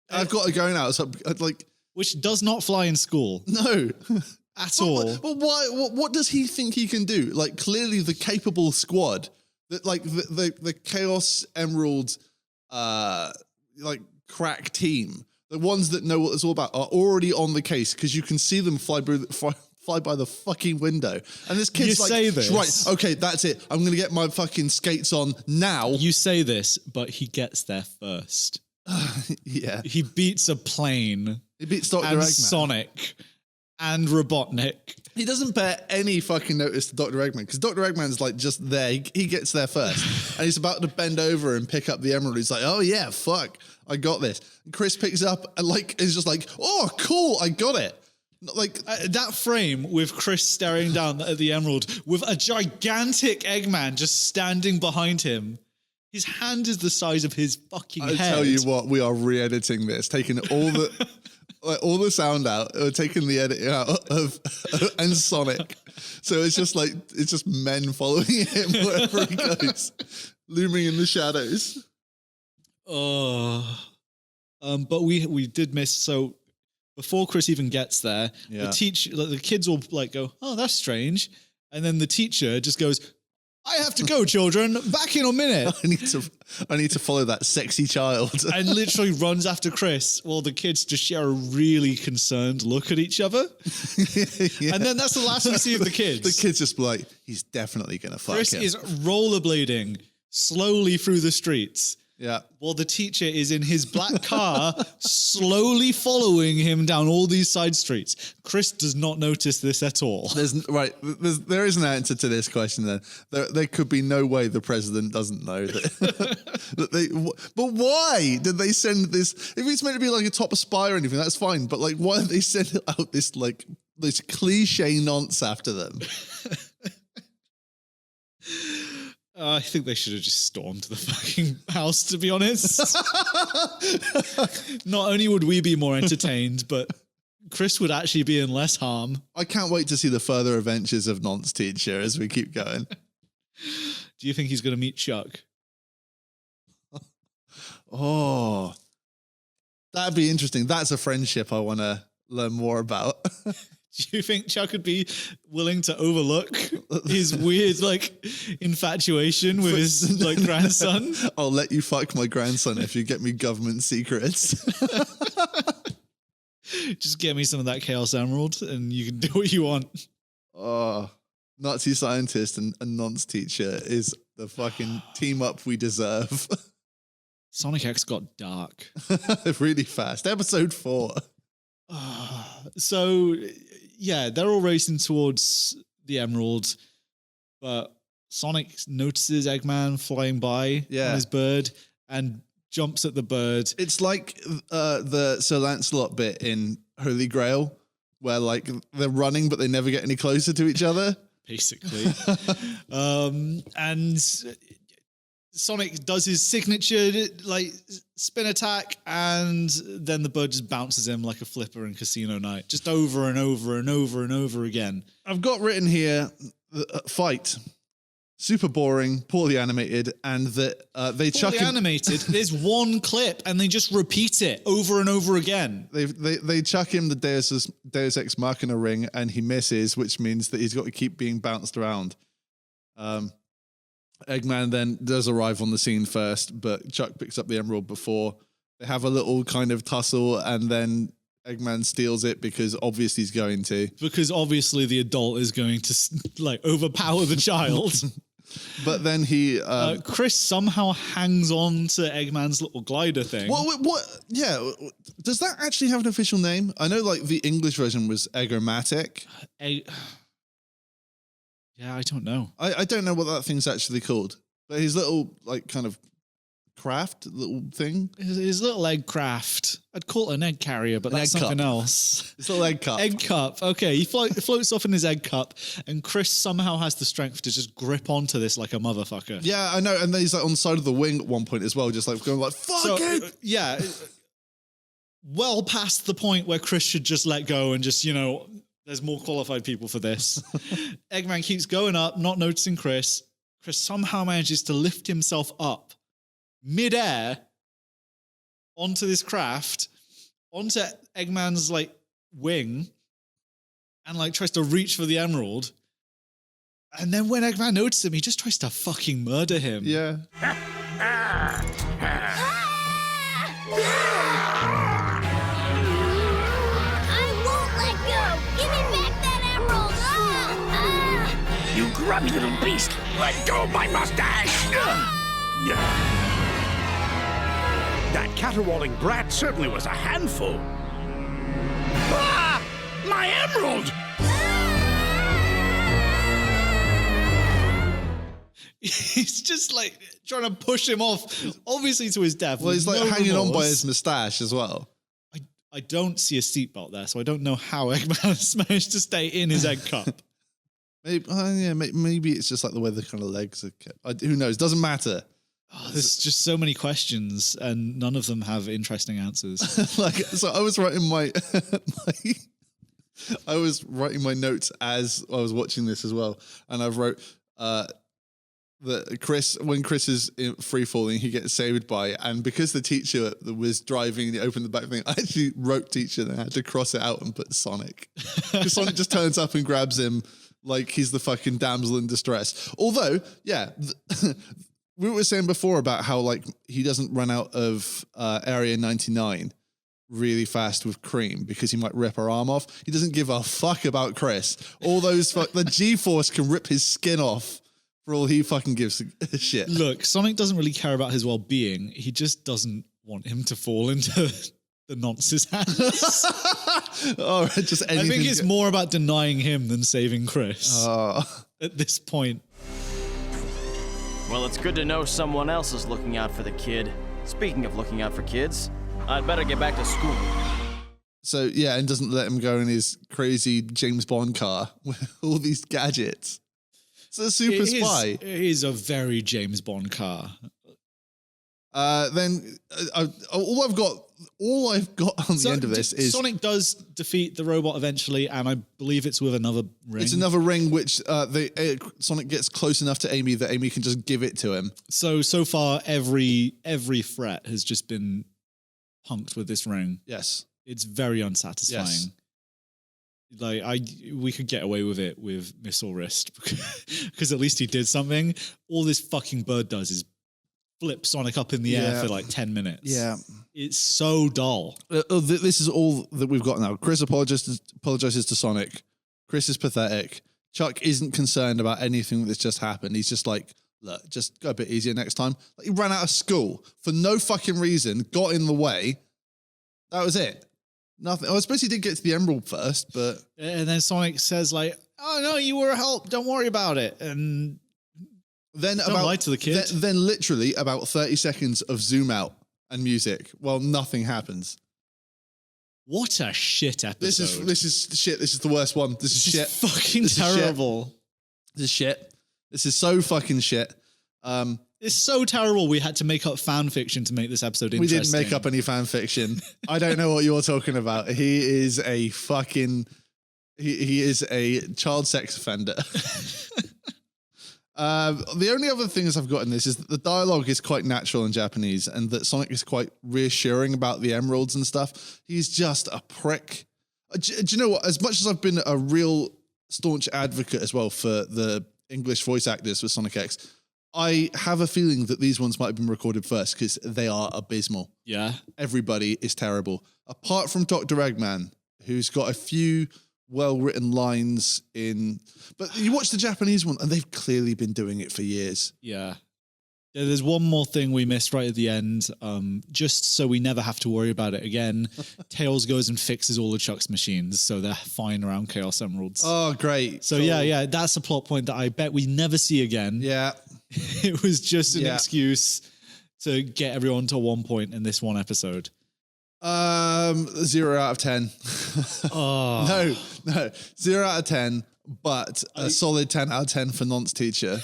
I've got to go now. So, like,
which does not fly in school.
No.
At all.
But why? What does he think he can do? Like, clearly the capable squad, that like the Chaos Emerald, like crack team, the ones that know what it's all about, are already on the case because you can see them fly by the fucking window. And this kid's
You
like,
say this.
right, okay, that's it. I'm gonna get my fucking skates on now.
You say this, but he gets there first.
Yeah.
He beats a plane.
He beats Dr.
and
Eggman.
Sonic and Robotnik.
He doesn't bear any fucking notice to Dr. Eggman because Dr. Eggman's like just there. He gets there first and he's about to bend over and pick up the emerald. He's like, oh yeah, fuck, I got this. And Chris picks it up and like is just like, oh cool, I got it. Like
that frame with Chris staring down at the emerald with a gigantic Eggman just standing behind him. His hand is the size of his fucking head.
I tell you what, we are re-editing this, taking all the all the sound out, taking the edit out of and Sonic. So it's just men following him wherever he goes, looming in the shadows.
But we did miss. So before Chris even gets there, the kids will like go, "Oh, that's strange," and then the teacher just goes, I have to go, children. Back in a minute.
I need to follow that sexy child.
And literally runs after Chris while the kids just share a really concerned look at each other.
Yeah.
And then that's the last we see of the kids.
The kids just like, he's definitely going to fuck
Chris
him.
is rollerblading slowly through the streets.
Yeah.
While the teacher is in his black car, slowly following him down all these side streets. Chris does not notice this at all.
There is an answer to this question then. There could be no way the president doesn't know that. But why did they send this? If it's meant to be like a top spy or anything, that's fine. But like, why did they send out this cliche nonce after them?
I think they should have just stormed the fucking house, to be honest. Not only would we be more entertained, but Chris would actually be in less harm.
I can't wait to see the further adventures of Nonce Teacher as we keep going.
Do you think he's going to meet Chuck?
Oh, that'd be interesting. That's a friendship I want to learn more about.
Do you think Chuck would be willing to overlook his weird, infatuation with his, grandson?
I'll let you fuck my grandson if you get me government secrets.
Just get me some of that Chaos Emerald and you can do what you want.
Oh, Nazi scientist and nonce teacher is the fucking team up we deserve.
Sonic X got dark.
Really fast. Episode 4.
So, yeah, they're all racing towards the Emerald, but Sonic notices Eggman flying by on his bird and jumps at the bird.
It's like the Sir Lancelot bit in Holy Grail where like they're running, but they never get any closer to each other.
Basically. And Sonic does his signature like spin attack, and then the bird just bounces him like a flipper in Casino Night, just over and over and over and over again.
I've got written here, fight. Super boring, poorly animated, and that they chuck him.
Animated. There's one clip, and they just repeat it over and over again.
They chuck him the Deus Ex Machina ring, and he misses, which means that he's got to keep being bounced around. Eggman then does arrive on the scene first, but Chuck picks up the emerald before. They have a little kind of tussle, and then Eggman steals it because obviously he's going to.
Because obviously the adult is going to like overpower the child.
But then he...
Chris somehow hangs on to Eggman's little glider thing.
What? Yeah. Does that actually have an official name? I know like the English version was Eggomatic.
Yeah, I don't know.
I don't know what that thing's actually called. But his little like kind of craft little thing.
His little egg craft. I'd call it an egg carrier, but that's something else.
It's a little egg cup.
Egg cup. Okay, he floats off in his egg cup, and Chris somehow has the strength to just grip onto this like a motherfucker.
Yeah, I know. And then he's like on the side of the wing at one point as well, just like going like, fuck it.
Yeah. Well past the point where Chris should just let go and just, there's more qualified people for this. Eggman keeps going up, not noticing Chris. Chris somehow manages to lift himself up mid-air onto this craft, onto Eggman's like wing, and like tries to reach for the emerald. And then when Eggman notices him, he just tries to fucking murder him.
Yeah.
I won't let go. Give me back that emerald.
You grubby little beast! Let go of my mustache! That caterwauling brat certainly was a handful. Ah! My emerald!
He's just like trying to push him off, obviously to his death.
Well, he's like hanging on by his moustache as well.
I don't see a seatbelt there, so I don't know how Eggman has managed to stay in his egg cup.
Maybe it's just like the way the kind of legs are kept. Who knows? Doesn't matter.
Oh, there's just so many questions, and none of them have interesting answers.
So I was writing I was writing my notes as I was watching this as well, and I wrote that when Chris is free falling, he gets saved by, and because the teacher that was driving and he opened the back thing, I actually wrote teacher and I had to cross it out and put Sonic, because Sonic just turns up and grabs him like he's the fucking damsel in distress. Although, yeah. We were saying before about how like he doesn't run out of Area 99 really fast with Cream because he might rip her arm off. He doesn't give a fuck about Chris. All those the G-Force can rip his skin off for all he fucking gives a shit.
Look, Sonic doesn't really care about his well-being. He just doesn't want him to fall into the nonce's hands.
All right, just anything.
I think it's more about denying him than saving Chris at this point.
Well, it's good to know someone else is looking out for the kid. Speaking of looking out for kids, I'd better get back to school.
So, yeah, and doesn't let him go in his crazy James Bond car with all these gadgets. It's a super spy.
It is a very James Bond car.
Then all I've got on the end of this is
Sonic does defeat the robot eventually, and I believe it's with another ring.
It's another ring which Sonic gets close enough to Amy that Amy can just give it to him.
So far, every threat has just been punked with this ring.
Yes,
it's very unsatisfying.
Yes.
Like we could get away with it with Missile Wrist because at least he did something. All this fucking bird does is flip Sonic up in the air for like 10 minutes.
Yeah.
It's so dull.
This is all that we've got now. Chris apologizes to Sonic. Chris is pathetic. Chuck isn't concerned about anything that's just happened. He's just like, look, just go a bit easier next time. Like, he ran out of school for no fucking reason, got in the way. That was it. Nothing. I suppose he did get to the Emerald first, but...
And then Sonic says like, oh no, you were a help. Don't worry about it. And...
Then
don't lie to the kid.
Then literally about 30 seconds of zoom out and music while nothing happens.
What a shit episode.
This is shit. This is the worst one. This is shit.
Fucking
This is shit.
terrible.
This is shit. This is so fucking shit.
It's so terrible we had to make up fan fiction to make this episode interesting.
We didn't make up any fan fiction. I don't know what you're talking about. He is a fucking... He is a child sex offender. The only other things I've got in this is that the dialogue is quite natural in Japanese and that Sonic is quite reassuring about the emeralds and stuff. He's just a prick. Do you know what? As much as I've been a real staunch advocate as well for the English voice actors for Sonic X, I have a feeling that these ones might have been recorded first because they are abysmal.
Yeah.
Everybody is terrible. Apart from Dr. Eggman, who's got a few well-written lines in... But you watch the Japanese one, and they've clearly been doing it for years.
Yeah. There's one more thing we missed right at the end. Just so we never have to worry about it again, Tails goes and fixes all the Chuck's machines, so they're fine around Chaos Emeralds.
Oh, great.
So
cool.
yeah, that's a plot point that I bet we never see again.
Yeah.
It was just an excuse to get everyone to one point in this one episode.
0 out of 10.
Oh.
No. 0 out of 10, but a solid 10 out of 10 for Nonce Teacher.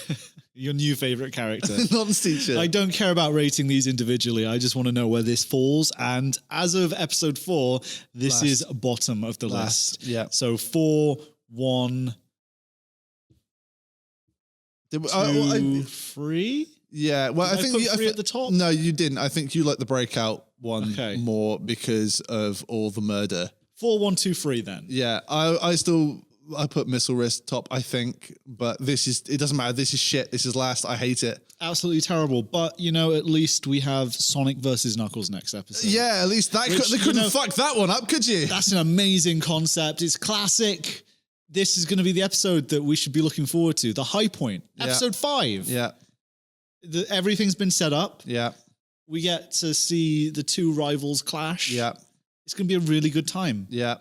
Your new favorite character.
Nonce Teacher.
I don't care about rating these individually. I just want to know where this falls. And as of episode 4, this is bottom of the list.
Yeah.
So 4, 1, 2, 3.
Yeah, well,
Did
I think
put
you,
3 at the top.
No, you didn't. I think you like the breakout one more because of all the murder.
4, 1, 2, 3 then.
Yeah, I put Missile Wrist top, I think, but it doesn't matter. This is shit. This is last. I hate it.
Absolutely terrible. But, at least we have Sonic versus Knuckles next episode.
Yeah, at least they couldn't fuck that one up, could you?
That's an amazing concept. It's classic. This is going to be the episode that we should be looking forward to. The high point. Episode 5.
Yeah.
Everything's been set up.
Yeah.
We get to see the two rivals clash.
Yeah.
It's going to be a really good time.
Yeah.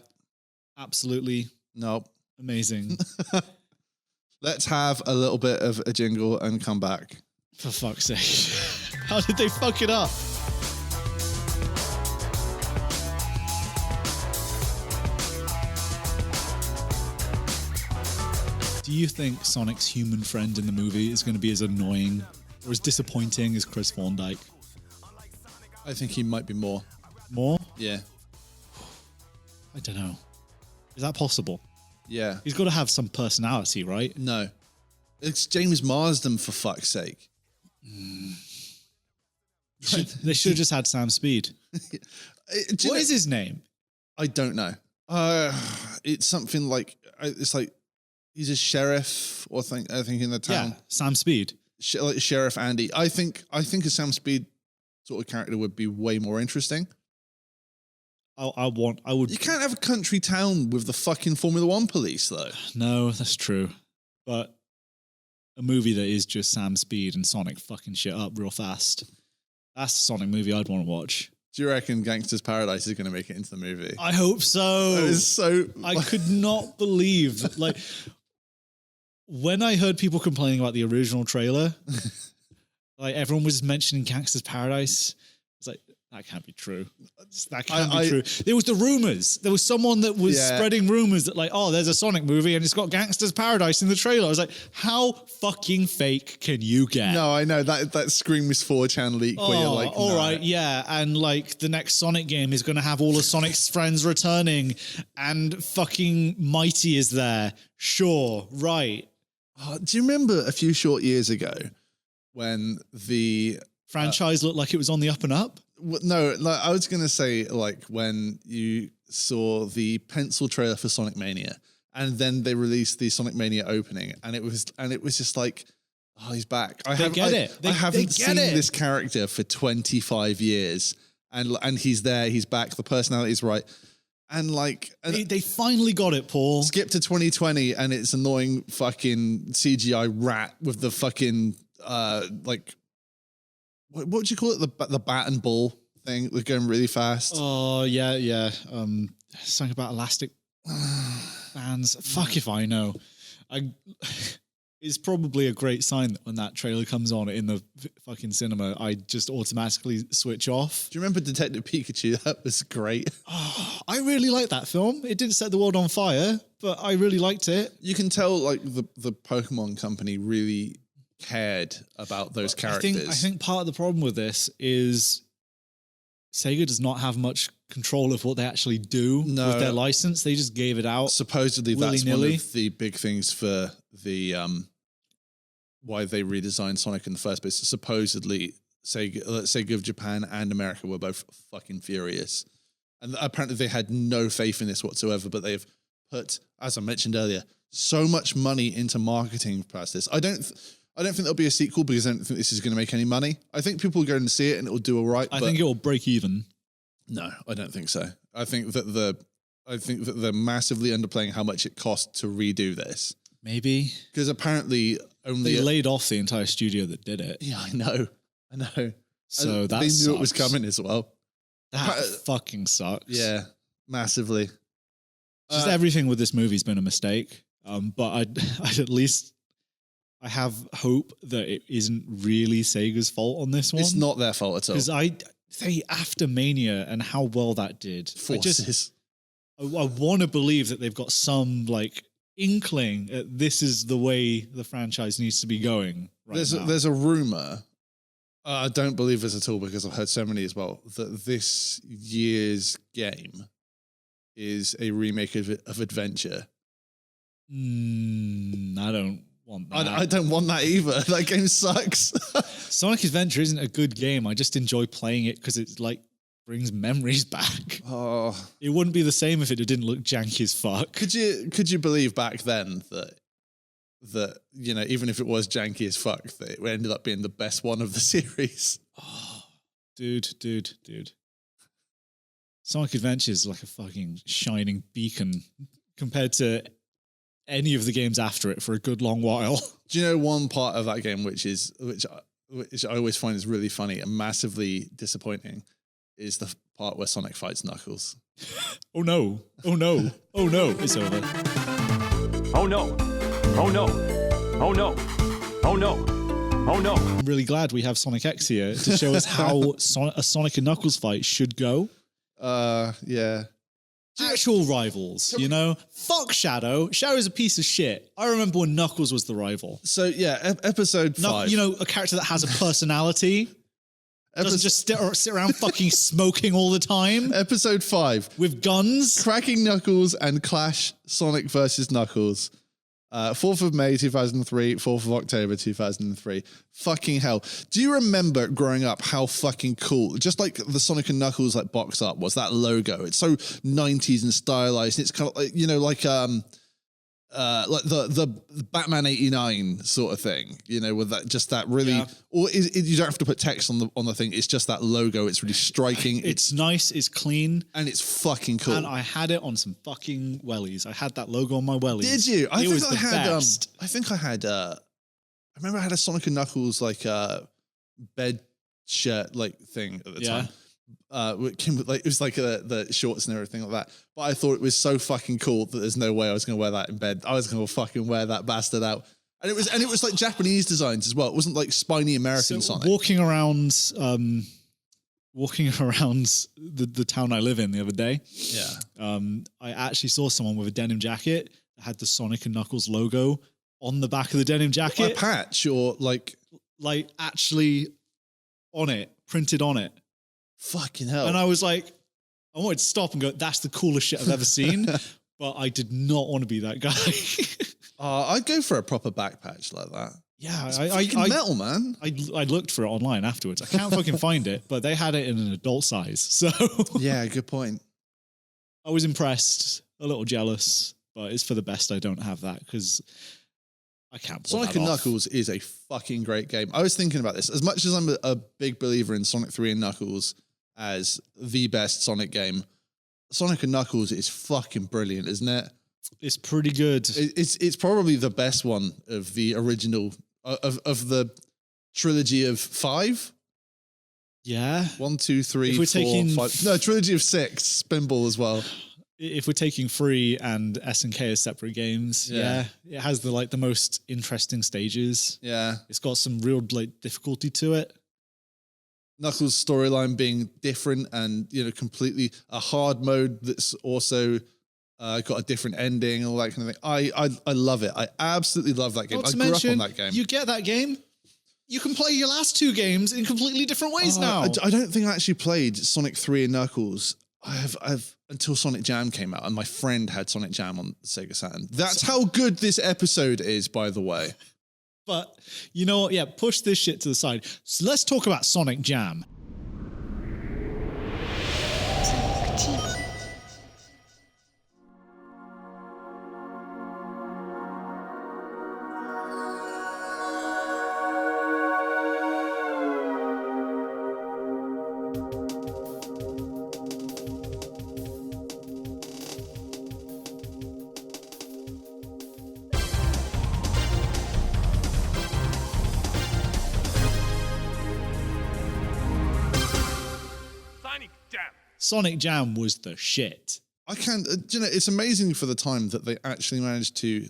Absolutely.
Nope.
Amazing.
Let's have a little bit of a jingle and come back.
For fuck's sake. How did they fuck it up? Do you think Sonic's human friend in the movie is going to be as annoying or as disappointing as Chris Thorndike?
I think he might be more.
More?
Yeah.
I don't know. Is that possible?
Yeah.
He's got to have some personality, right?
No. It's James Marsden, for fuck's sake.
They should have just had Sam Speed. What is his name?
I don't know. It's something like, it's like, he's a sheriff, or I think in the town.
Yeah, Sam Speed.
Like Sheriff Andy. I think a Sam Speed sort of character would be way more interesting.
I would.
You can't have a country town with the fucking Formula One police, though.
No, that's true. But a movie that is just Sam Speed and Sonic fucking shit up real fast. That's the Sonic movie I'd want to watch.
Do you reckon Gangsta's Paradise is going to make it into the movie?
I hope so.
That is so...
I could not believe that, like, when I heard people complaining about the original trailer, like everyone was mentioning Gangsta's Paradise. It's like, that can't be true. That can't be true. There was the rumors. There was someone that was spreading rumors that like, oh, there's a Sonic movie and it's got Gangsta's Paradise in the trailer. I was like, how fucking fake can you get?
No, I know. That screams 4chan leak where you're like,
all
no.
right, yeah. And like the next Sonic game is going to have all of Sonic's friends returning and fucking Mighty is there. Sure, right.
Do you remember a few short years ago when the
franchise looked like it was on the up and up?
No, like I was going to say like when you saw the pencil trailer for Sonic Mania and then they released the Sonic Mania opening and it was just like, oh, he's back. I haven't seen this character for 25 years and he's there, he's back, the personality's right. And like
they finally got it, Paul.
Skip to 2020 and it's annoying fucking CGI rat with the fucking like what would you call it? The bat and ball thing. We're going really fast.
Oh yeah. Something about elastic bands. Fuck if I know. it's probably a great sign that when that trailer comes on in the fucking cinema, I just automatically switch off.
Do you remember Detective Pikachu? That was great.
Oh, I really liked that film. It didn't set the world on fire, but I really liked it.
You can tell like the Pokemon company really cared about those characters.
I think part of the problem with this is Sega does not have much control of what they actually do with their license. They just gave it out.
Supposedly that's one of the big things for the why they redesigned Sonic in the first place. Supposedly Sega of Japan and America were both fucking furious. And apparently they had no faith in this whatsoever, but they've put, as I mentioned earlier, so much money into marketing past this. I don't think there'll be a sequel because I don't think this is going to make any money. I think people will go and see it and it will do all right.
I think it will break even.
No, I don't think so. I think that they're massively underplaying how much it cost to redo this.
Maybe.
Because apparently
they laid off the entire studio that did it.
Yeah, I know.
So that
they knew
sucks.
it was coming as well.
That fucking sucks.
Yeah, massively.
Just everything with this movie's been a mistake. But I'd at least I have hope that it isn't really Sega's fault on this one.
It's not their fault at all.
Because I say after Mania and how well that did, I want to believe that they've got some like inkling that this is the way the franchise needs to be going.
There's a rumor. I don't believe this at all because I've heard so many as well that this year's game is a remake of Adventure.
I don't want that.
I don't want that either. That game sucks.
Sonic Adventure isn't a good game. I just enjoy playing it because it's like brings memories back.
Oh,
it wouldn't be the same if it didn't look janky as fuck.
Could you believe back then that you know, even if it was janky as fuck, that it ended up being the best one of the series?
Oh, dude. Sonic Adventure is like a fucking shining beacon compared to any of the games after it for a good long while.
Do you know one part of that game which I always find is really funny and massively disappointing is the part where Sonic fights Knuckles.
Oh no, it's over.
Oh no, oh no, oh no, oh no, oh no.
I'm really glad we have Sonic X here to show us how a Sonic and Knuckles fight should go.
Yeah.
Actual rivals, you know? Fuck Shadow. Shadow's a piece of shit. I remember when Knuckles was the rival.
So yeah, episode 5.
You know, a character that has a personality. Doesn't just sit around fucking smoking all the time.
Episode 5.
With guns.
Cracking Knuckles and Clash Sonic versus Knuckles. 4th of May 2003, 4th of October 2003. Fucking hell. Do you remember growing up how fucking cool, just like the Sonic and Knuckles like box art was, that logo? It's so 90s and stylized. It's kind of like, you know, like the Batman 89 sort of thing, you know, with that, just that really, or you don't have to put text on the thing. It's just that logo. It's really striking.
It's nice. It's clean.
And it's fucking cool.
And I had it on some fucking wellies. I had that logo on my wellies.
Did you? I remember I had a Sonic and Knuckles like bed shirt like thing at the time. It was like the shorts and everything like that. But I thought it was so fucking cool that there's no way I was going to wear that in bed. I was going to fucking wear that bastard out. And it was like Japanese designs as well. It wasn't like spiny American Sonic.
Walking around the town I live in the other day.
Yeah.
I actually saw someone with a denim jacket that had the Sonic and Knuckles logo on the back of the denim jacket.
A patch or like
actually on it, printed on it.
Fucking hell.
And I was like, I wanted to stop and go, that's the coolest shit I've ever seen. But I did not want to be that guy.
I'd go for a proper back patch like that.
Yeah,
it's metal, man.
I looked for it online afterwards. I can't fucking find it, but they had it in an adult size. So
yeah, good point.
I was impressed, a little jealous, but it's for the best I don't have that because I can't pull
Sonic
that
and
off.
Knuckles is a fucking great game. I was thinking about this. As much as I'm a big believer in Sonic 3 and Knuckles as the best Sonic game, Sonic and Knuckles is fucking brilliant, isn't it?
It's pretty good.
It's probably the best one of the original of the trilogy of 5.
Yeah.
1, 2, 3,
If we're
4,
taking
5. No, trilogy of 6. Spinball as well.
if we're taking 3 and S and K as separate games, it has the most interesting stages.
Yeah.
It's got some real difficulty to it.
Knuckles' storyline being different and, completely a hard mode that's also got a different ending and all that kind of thing. I love it. I absolutely love that game. I grew up on that game.
You get that game, you can play your last 2 games in completely different ways now.
I don't think I actually played Sonic 3 and Knuckles. I've until Sonic Jam came out, and my friend had Sonic Jam on the Sega Saturn. That's how good this episode is, by the way.
But you know what? Yeah, push this shit to the side. So let's talk about Sonic Jam. Sonic Jam was the shit.
I can't, it's amazing for the time that they actually managed to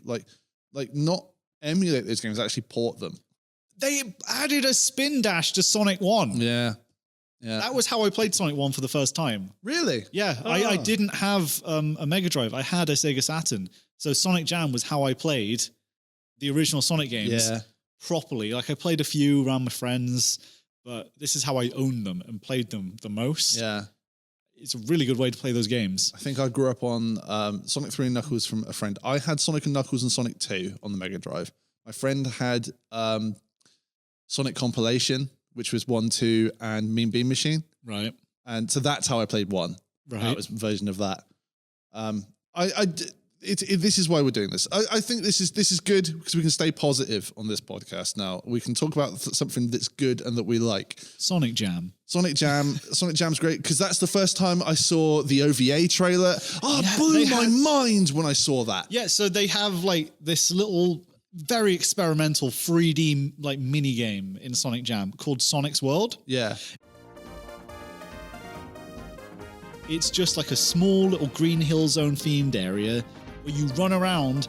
not emulate those games, actually port them.
They added a spin dash to Sonic 1.
Yeah.
That was how I played Sonic 1 for the first time.
Really?
Yeah.
Oh.
I didn't have a Mega Drive. I had a Sega Saturn. So Sonic Jam was how I played the original Sonic games properly. I played a few around my friends, but this is how I owned them and played them the most.
Yeah.
It's a really good way to play those games.
I think I grew up on Sonic 3 and Knuckles from a friend. I had Sonic and Knuckles and Sonic 2 on the Mega Drive. My friend had Sonic Compilation, which was 1, 2, and Mean Bean Machine.
Right.
And so that's how I played 1.
Right.
That was a version of that. This is why we're doing this. I think this is good because we can stay positive on this podcast now. We can talk about something that's good and that we like.
Sonic Jam.
Sonic Jam's great because that's the first time I saw the OVA trailer. It blew my mind when I saw that.
Yeah, so they have this little very experimental 3D mini game in Sonic Jam called Sonic's World.
Yeah.
It's just a small little Green Hill Zone themed area where you run around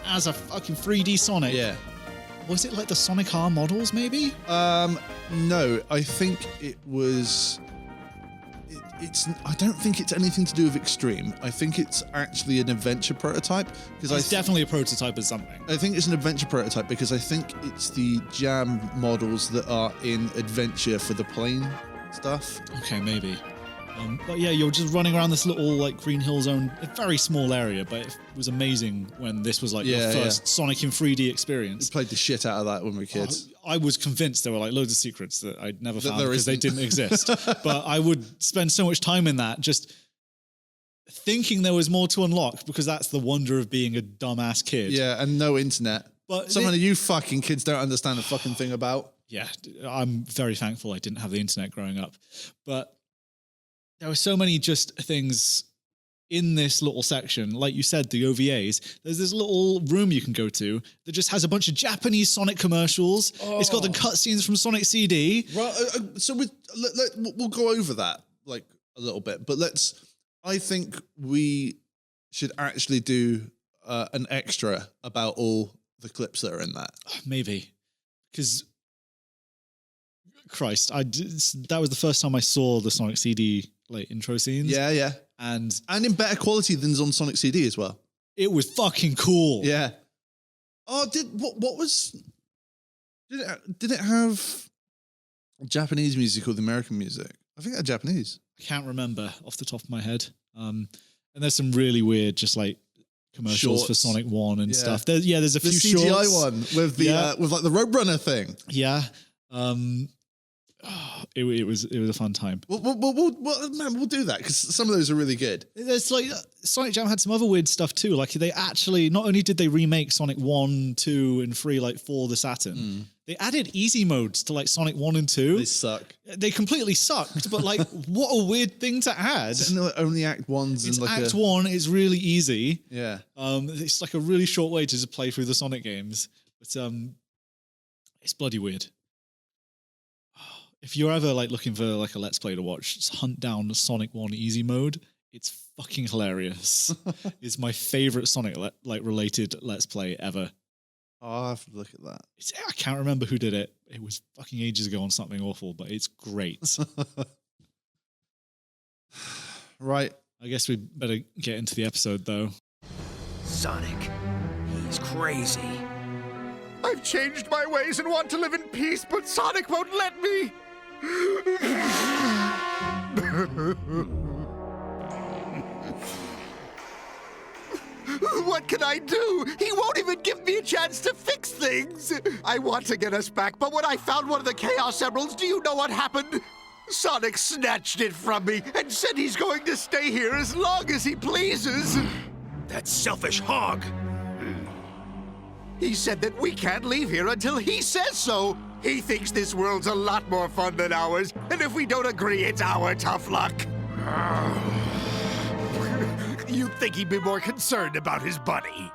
as a fucking 3D Sonic.
Yeah.
Was it the Sonic R models, maybe?
No, I think it was... I don't think it's anything to do with Extreme. I think it's actually an adventure prototype.
It's definitely a prototype of something.
I think it's an adventure prototype because I think it's the Jam models that are in adventure for the plane stuff.
Okay, maybe. But yeah, you're just running around this little Green Hill Zone, a very small area, but it was amazing when this was your first Sonic in 3D experience.
We played the shit out of that when we were kids.
I was convinced there were loads of secrets that I'd never found because they didn't exist. But I would spend so much time in that just thinking there was more to unlock because that's the wonder of being a dumbass kid.
Yeah, and no internet.
But
something you fucking kids don't understand a fucking thing about.
Yeah, I'm very thankful I didn't have the internet growing up. But there were so many just things in this little section. Like you said, the OVAs. There's this little room you can go to that just has a bunch of Japanese Sonic commercials. Oh. It's got the cutscenes from Sonic CD.
Right. So we'll go over that a little bit. But I think we should actually do an extra about all the clips that are in that.
Maybe. Because... Christ, that was the first time I saw the Sonic CD intro scenes.
Yeah, yeah.
And
in better quality than on Sonic CD as well.
It was fucking cool.
Yeah. Oh, did it have Japanese music or the American music? I think it had Japanese.
I can't remember off the top of my head. And there's some really weird commercials for Sonic 1 and stuff. There's a few shorts.
The CGI one with the with the Roadrunner thing.
Yeah. It was a fun time.
We'll do that because some of those are really good.
There's Sonic Jam had some other weird stuff too. They actually not only did they remake Sonic 1, 2, and 3 for the Saturn, they added easy modes to Sonic 1 and 2.
They suck.
They completely sucked. But what a weird thing to add.
Only Act 1's
it's Act 1 is really easy.
Yeah.
It's a really short way to just play through the Sonic games. But it's bloody weird. If you're ever looking for a Let's Play to watch, just hunt down Sonic 1 easy mode. It's fucking hilarious. It's my favorite Sonic related Let's Play ever.
Oh, I'll have to look at that.
I can't remember who did it. It was fucking ages ago on something awful, but it's great.
Right.
I guess we better get into the episode, though.
Sonic, he's crazy. I've changed my ways and want to live in peace, but Sonic won't let me. What can I do? He won't even give me a chance to fix things. I want to get us back, but when I found one of the Chaos Emeralds, do you know what happened? Sonic snatched it from me and said he's going to stay here as long as he pleases. That selfish hog. He said that we can't leave here until he says so. He thinks this world's a lot more fun than ours, and if we don't agree, it's our tough luck. You'd think he'd be more concerned about his buddy.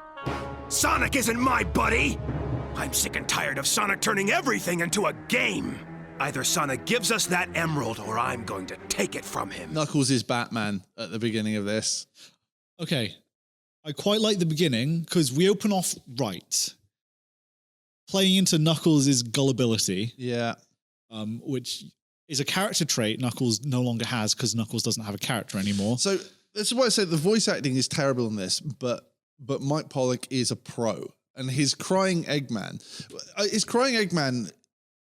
Sonic isn't my buddy! I'm sick and tired of Sonic turning everything into a game. Either Sonic gives us that emerald, or I'm going to take it from him.
Knuckles is Batman at the beginning of this.
Okay. I quite like the beginning, because we open off right. Playing into Knuckles' gullibility.
Yeah.
Which is a character trait Knuckles no longer has, because Knuckles doesn't have a character anymore.
So that's why I say the voice acting is terrible in this, but Mike Pollock is a pro. And his crying Eggman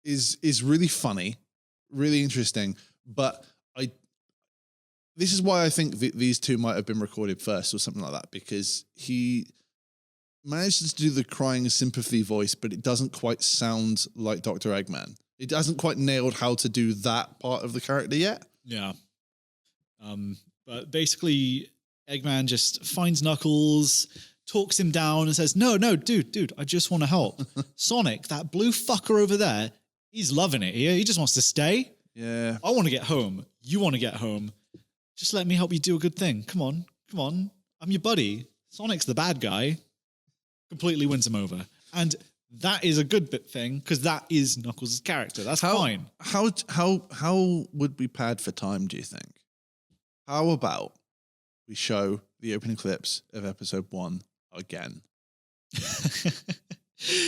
is really funny, really interesting, but this is why I think these two might have been recorded first or something like that, because he manages to do the crying sympathy voice, but it doesn't quite sound like Dr. Eggman. It hasn't quite nailed how to do that part of the character yet.
Yeah. But basically, Eggman just finds Knuckles, talks him down and says, no, dude, I just want to help. Sonic, that blue fucker over there, he's loving it here. He just wants to stay.
Yeah.
I want to get home. You want to get home. Just let me help you do a good thing. Come on. I'm your buddy. Sonic's the bad guy. Completely wins him over. And that is a good thing, because that is Knuckles' character. That's fine.
How would we pad for time, do you think? How about we show the opening clips of episode 1 again?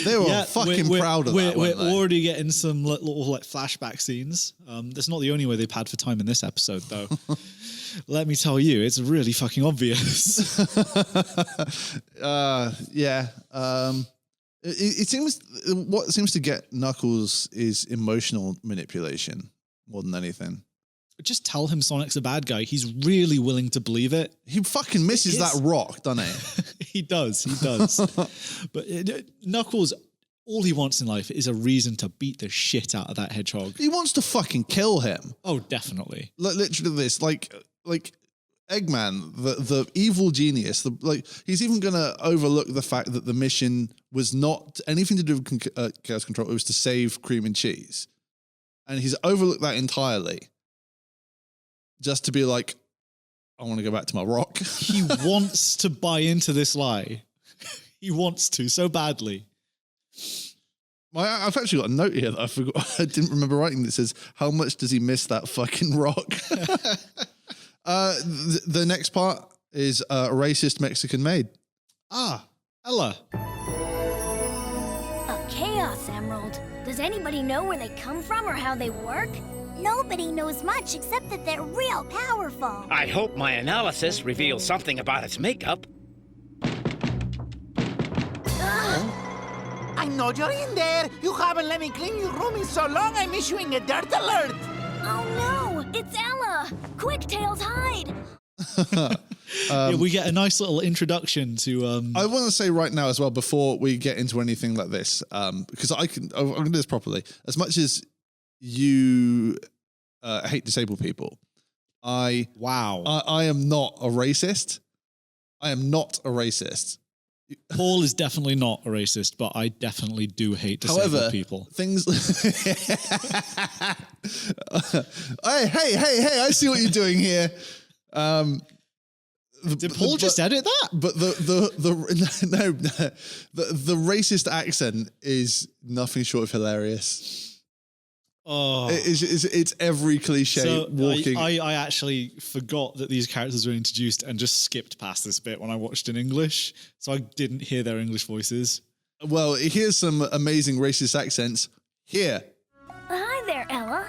They were fucking proud of that,
We're
weren't they?
already getting some little flashback scenes. That's not the only way they pad for time in this episode, though. Let me tell you, it's really fucking obvious.
Yeah. It seems what seems to get Knuckles is emotional manipulation more than anything.
Just tell him Sonic's a bad guy. He's really willing to believe it.
He fucking misses that rock, doesn't he?
He does. But Knuckles, all he wants in life is a reason to beat the shit out of that hedgehog.
He wants to fucking kill him.
Oh, definitely.
Literally this, like Eggman, the evil genius, he's even going to overlook the fact that the mission was not anything to do with Chaos Control. It was to save Cream and Cheese. And he's overlooked that entirely. Just to be like, I want to go back to my rock.
He wants to buy into this lie. He wants to so badly.
I've actually got a note here that I forgot. I didn't remember writing that says, how much does he miss that fucking rock? The next part is a racist Mexican maid.
Ella.
A Chaos Emerald. Does anybody know where they come from or how they work?
Nobody knows much except that they're real powerful.
I hope my analysis reveals something about its makeup.
I know you're in there. You haven't let me clean your room in so long, I'm issuing a dirt alert.
Oh no, it's Ella! Quick, Tails, hide!
We get a nice little introduction to...
I want to say right now as well, before we get into anything like this, because I'm going to do this properly. As much as you hate disabled people, I am not a racist. I am not a racist.
Paul is definitely not a racist, but I definitely do hate disabled people.
Things. Hey! I see what you're doing here.
Did Paul just edit that?
But the racist accent is nothing short of hilarious.
Oh,
it's every cliche
so
walking.
I actually forgot that these characters were introduced and just skipped past this bit when I watched in English, so I didn't hear their English voices.
Well, here's some amazing racist accents. Here.
Hi there, Ella.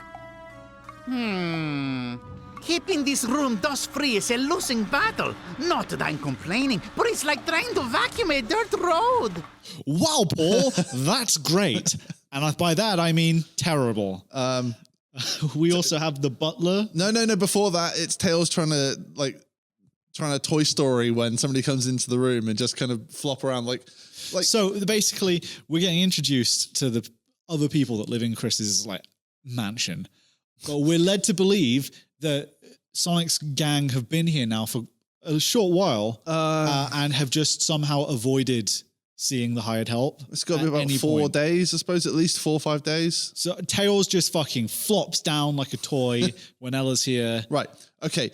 Keeping this room dust-free is a losing battle. Not that I'm complaining, but it's like trying to vacuum a dirt road.
Wow, Paul, that's great. And by that, I mean terrible. We also have the butler.
No. Before that, it's Tails trying to Toy Story when somebody comes into the room and just kind of flop around like.
So basically, we're getting introduced to the other people that live in Chris's mansion, but we're led to believe that Sonic's gang have been here now for a short while and have just somehow avoided seeing the hired help.
It's got to be about 4 days, I suppose, at least 4 or 5 days.
So Tails just fucking flops down like a toy when Ella's here.
Right. Okay.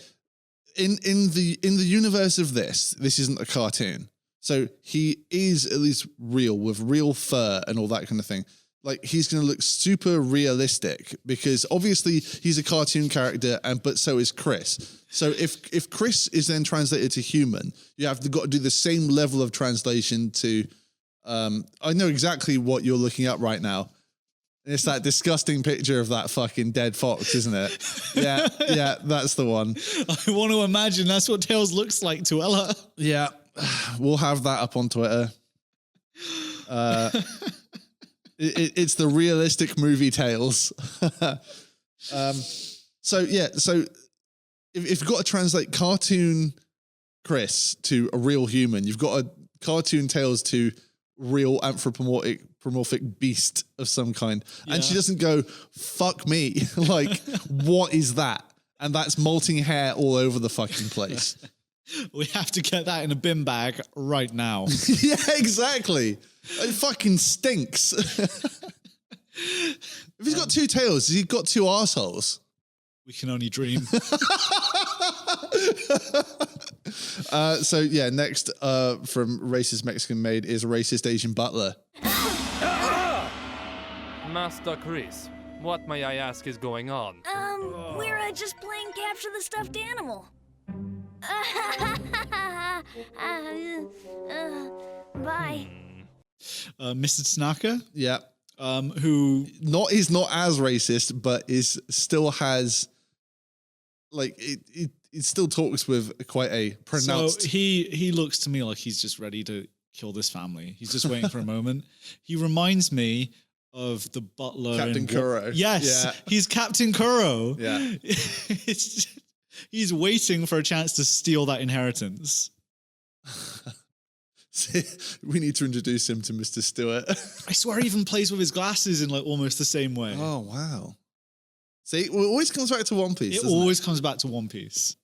In the universe of this isn't a cartoon. So he is at least real with real fur and all that kind of thing. Like, he's going to look super realistic because obviously he's a cartoon character, but so is Chris. So if Chris is then translated to human, you have got to do the same level of translation to. I know exactly what you're looking at right now. It's that disgusting picture of that fucking dead fox, isn't it? Yeah, that's the one.
I want to imagine that's what Tails looks like to Ella.
Yeah, we'll have that up on Twitter. It's the realistic movie Tales. So if you've got to translate cartoon Chris to a real human, you've got a cartoon Tales to real anthropomorphic beast of some kind. And she doesn't go, fuck me. Like, what is that? And that's molting hair all over the fucking place.
We have to get that in a bin bag right now.
Yeah, exactly. It fucking stinks. If he's got 2 tails, has he got 2 arseholes?
We can only dream.
So yeah, next from racist Mexican maid is racist Asian butler.
Master Chris, what may I ask is going on?
We're just playing capture the stuffed animal. Bye.
Mr. Tanaka?
Yeah.
Who
is not as racist, but still has it still talks with quite a pronounced.
So he looks to me like he's just ready to kill this family. He's just waiting for a moment. He reminds me of the butler,
Captain Kuro.
Yes,
yeah. He's
Captain Kuro.
Yeah,
he's waiting for a chance to steal that inheritance.
We need to introduce him to Mr. Stewart.
I swear he even plays with his glasses in almost the same way.
Oh, wow. See, it always comes back to One Piece.
It always comes back to One Piece.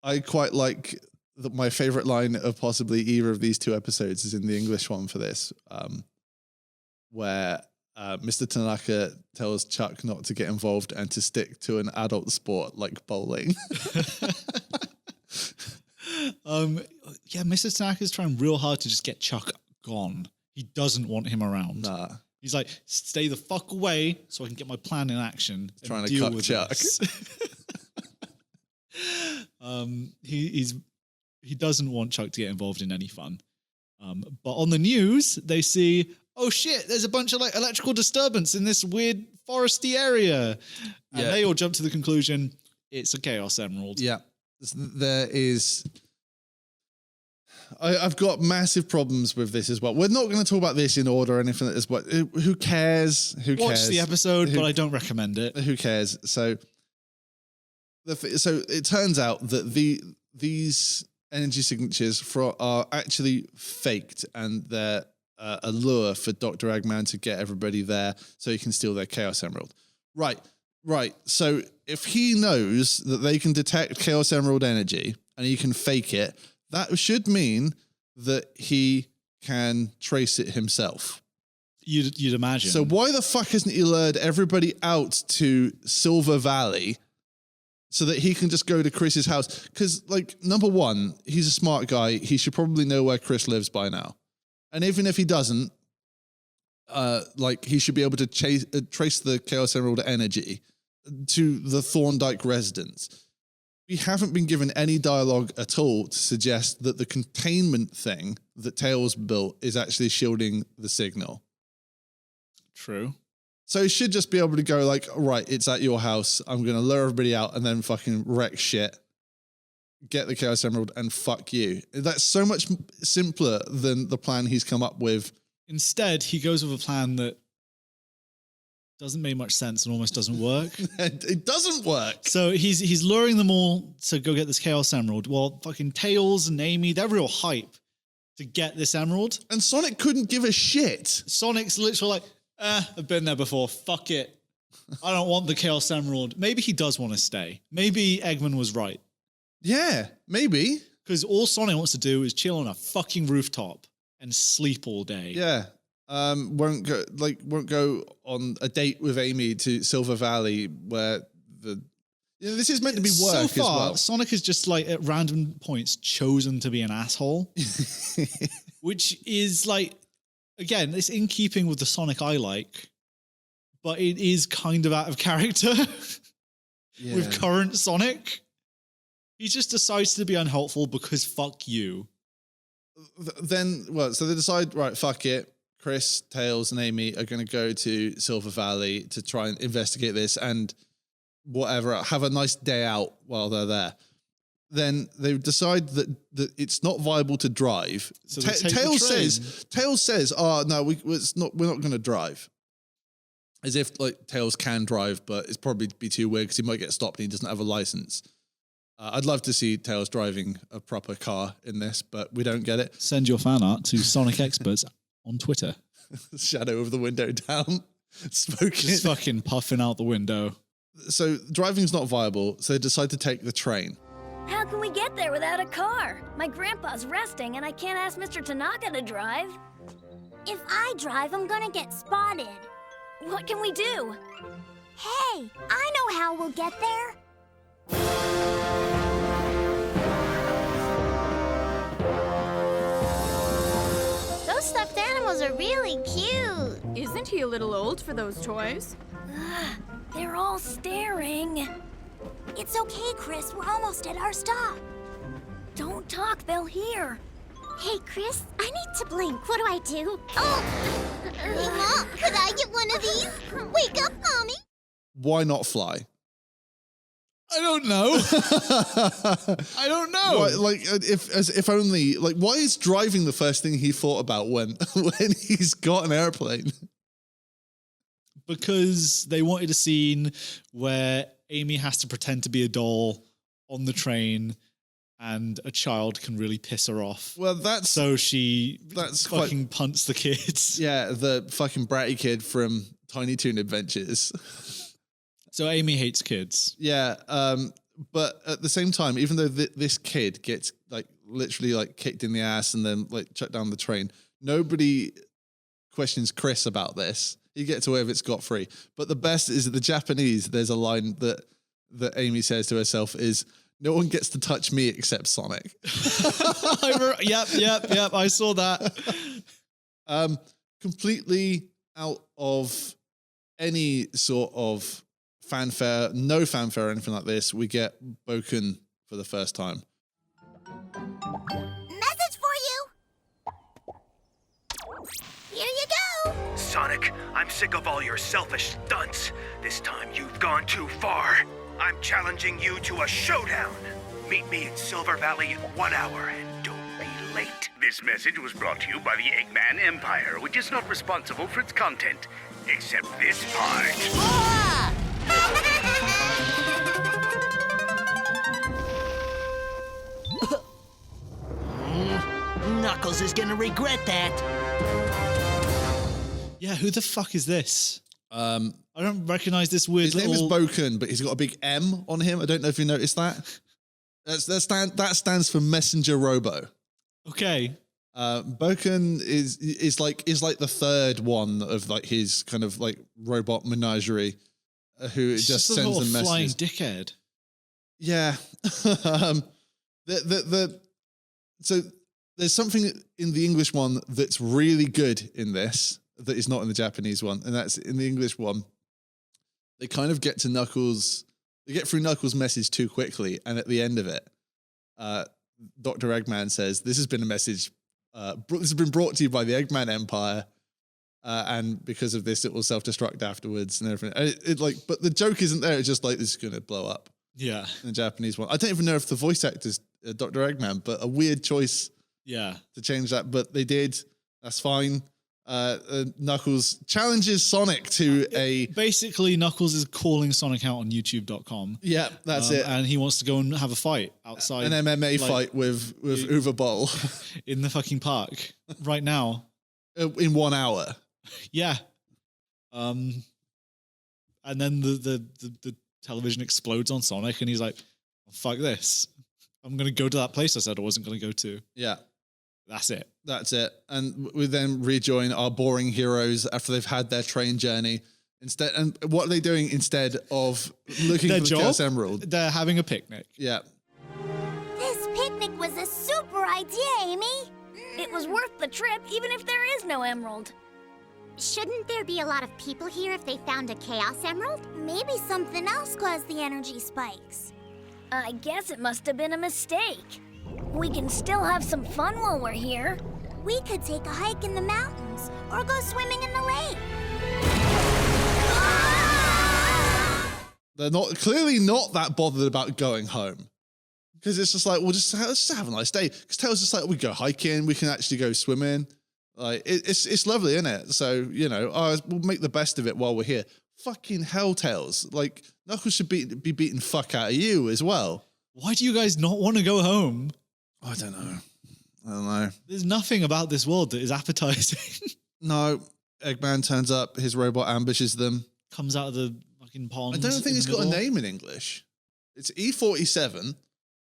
I quite like my favorite line of possibly either of these 2 episodes is in the English one for this, where Mr. Tanaka tells Chuck not to get involved and to stick to an adult sport like bowling.
Yeah, Mr. Tanaka's trying real hard to just get Chuck gone. He doesn't want him around.
Nah.
He's like, stay the fuck away so I can get my plan in action.
He's trying to
deal
cut
with
Chuck.
He doesn't want Chuck to get involved in any fun. But on the news, they see, oh shit, there's a bunch of electrical disturbance in this weird foresty area. And they all jump to the conclusion, it's a Chaos Emerald.
Yeah. There is... I've got massive problems with this as well. We're not going to talk about this in order or anything like this, but who cares? Who cares?
Watch the episode, but I don't recommend it.
Who cares? So it turns out that these energy signatures are actually faked, and they're a lure for Dr. Eggman to get everybody there so he can steal their Chaos Emerald. Right. So if he knows that they can detect Chaos Emerald energy and he can fake it, that should mean that he can trace it himself.
You'd imagine.
So why the fuck hasn't he lured everybody out to Silver Valley so that he can just go to Chris's house? Because, number one, he's a smart guy. He should probably know where Chris lives by now. And even if he doesn't, like he should be able to trace the Chaos Emerald energy to the Thorndyke residence. We haven't been given any dialogue at all to suggest that the containment thing that Tails built is actually shielding the signal.
True.
So he should just be able to go like, right, it's at your house. I'm going to lure everybody out and then fucking wreck shit. Get the Chaos Emerald and fuck you. That's so much simpler than the plan he's come up with.
Instead, he goes with a plan that doesn't make much sense and almost doesn't work.
It doesn't work.
So he's luring them all to go get this Chaos Emerald. Well, fucking Tails and Amy, they're real hype to get this emerald.
And Sonic couldn't give a shit.
Sonic's literally like, I've been there before. Fuck it. I don't want the Chaos Emerald. Maybe he does want to stay. Maybe Eggman was right.
Yeah, maybe.
Because all Sonic wants to do is chill on a fucking rooftop and sleep all day.
Yeah. Won't go on a date with Amy to Silver Valley where this is meant to be work
so far,
as well.
Sonic is just like at random points chosen to be an asshole, which is like, again, it's in keeping with the Sonic I like, but it is kind of out of character with current Sonic. He just decides to be unhelpful because fuck you.
So they decide, right, fuck it. Chris, Tails, and Amy are going to go to Silver Valley to try and investigate this and whatever, have a nice day out while they're there. Then they decide that it's not viable to drive.
So
Tails says, "Oh no, we're not going to drive." As if like Tails can drive, but it's probably be too weird because he might get stopped and he doesn't have a license. I'd love to see Tails driving a proper car in this, but we don't get it.
Send your fan art to Sonic Xperts on Twitter.
Shadow of the window down, smoking.
Just fucking puffing out the window.
So driving's not viable, so they decide to take the train.
How can we get there without a car? My grandpa's resting and I can't ask Mr. Tanaka to drive.
If I drive, I'm gonna get spotted.
What can we do?
Hey, I know how we'll get there. Those stuffed animals are really cute.
Isn't he a little old for those toys?
They're all staring.
It's okay, Chris. We're almost at our stop.
Don't talk, they'll hear.
Hey, Chris, I need to blink. What do I do? Oh! Hey, Mom, could I get one of these? Wake up, Mommy.
Why not fly?
I don't know. I don't know.
Why, if only, why is driving the first thing he thought about when he's got an airplane?
Because they wanted a scene where Amy has to pretend to be a doll on the train and a child can really piss her off.
Well, that's
fucking punts the kids.
Yeah, the fucking bratty kid from Tiny Toon Adventures.
So Amy hates kids.
Yeah, but at the same time, even though this kid gets literally kicked in the ass and then chucked down the train, nobody questions Chris about this. He gets away with it scot-free. But the best is the Japanese. There's a line that Amy says to herself is, "No one gets to touch me except Sonic."
Yep. I saw that.
Completely out of any sort of fanfare, no fanfare or anything like this, we get Boken for the first time.
Message for you. Here you go.
Sonic, I'm sick of all your selfish stunts. This time you've gone too far. I'm challenging you to a showdown. Meet me in Silver Valley in 1 hour and don't be late.
This message was brought to you by the Eggman Empire, which is not responsible for its content, except this part.
Knuckles is gonna regret that.
Yeah, who the fuck is this? I don't recognize this weird
His name is Boken, but he's got a big M on him. I don't know if you noticed that. That stands for Messenger Robo.
Okay.
Boken is like the third one of his kind of robot menagerie, who
It's
just
a
sends
little
them
flying
messages.
dickhead.
Yeah. So there's something in the English one that's really good in this. that is not in the Japanese one, and that's in the English one. They kind of get to Knuckles. They get through Knuckles' message too quickly, and at the end of it, Dr. Eggman says, "This has been a message. This has been brought to you by the Eggman Empire, and because of this, it will self-destruct afterwards and everything." But the joke isn't there. It's just like this is going to blow up.
Yeah,
in the Japanese one. I don't even know if the voice actor's Dr. Eggman, but a weird choice.
Yeah,
to change that, but they did. That's fine. Knuckles challenges Sonic to a...
Basically, Knuckles is calling Sonic out on YouTube.com.
Yeah, that's it.
And he wants to go and have a fight outside.
An MMA fight with Uwe Boll.
In the fucking park right now.
In 1 hour.
Yeah. And then the television explodes on Sonic and he's like, oh, fuck this. I'm going to go to that place I said I wasn't going to go to.
Yeah.
That's it.
That's it. And we then rejoin our boring heroes after they've had their train journey. Instead, and what are they doing instead of looking for the Chaos Emerald?
They're having a picnic.
Yeah.
This picnic was a super idea, Amy.
It was worth the trip, even if there is no emerald.
Shouldn't there be a lot of people here if they found a Chaos Emerald? Maybe something else caused the energy spikes.
I guess it must have been a mistake. We can still have some fun while we're here.
We could take a hike in the mountains or go swimming in the lake.
They're clearly not that bothered about going home. Because it's just like, well, let's just have a nice day. Because Tails just like, we go hiking, we can actually go swimming. Like, it's lovely, isn't it? So, we'll make the best of it while we're here. Fucking hell, Tails. Like, Knuckles should be beating fuck out of you as well.
Why do you guys not want to go home?
I don't know.
There's nothing about this world that is appetizing.
No. Eggman turns up, his robot ambushes them.
Comes out of the fucking pond.
I don't think it's got a name in English. It's E47.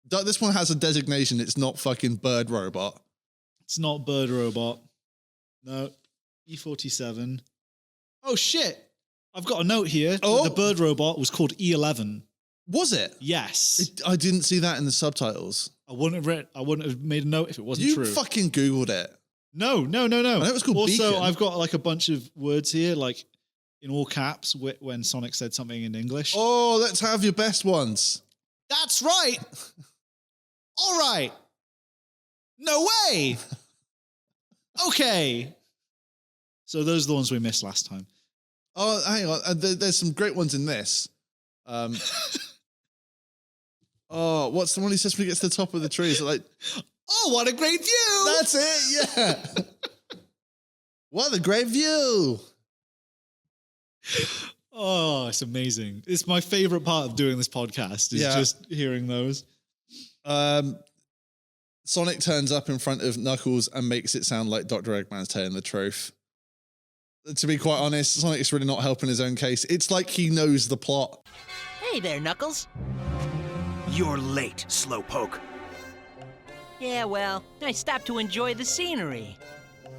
This one has a designation. It's not fucking Bird Robot.
It's not Bird Robot. No. E47. Oh, shit. I've got a note here. Oh. The Bird Robot was called E11.
Was it?
Yes.
I didn't see that in the subtitles.
I wouldn't have made a note if it wasn't true.
You fucking Googled it.
No. I know
it was called
Also,
Beacon.
I've got like a bunch of words here, like in all caps when Sonic said something in English.
Oh, let's have your best ones.
That's right. All right. No way. Okay. So those are the ones we missed last time.
Oh, hang on. There's some great ones in this. Oh, what's the one he says when he gets to the top of the tree? Is it like,
oh, what a great view!
That's it, yeah. What a great view!
Oh, it's amazing. It's my favorite part of doing this podcast is just hearing those.
Sonic turns up in front of Knuckles and makes it sound like Dr. Eggman's telling the truth. To be quite honest, Sonic's really not helping his own case. It's like he knows the plot.
Hey there, Knuckles.
You're late, slowpoke.
Yeah, well, I stopped to enjoy the scenery.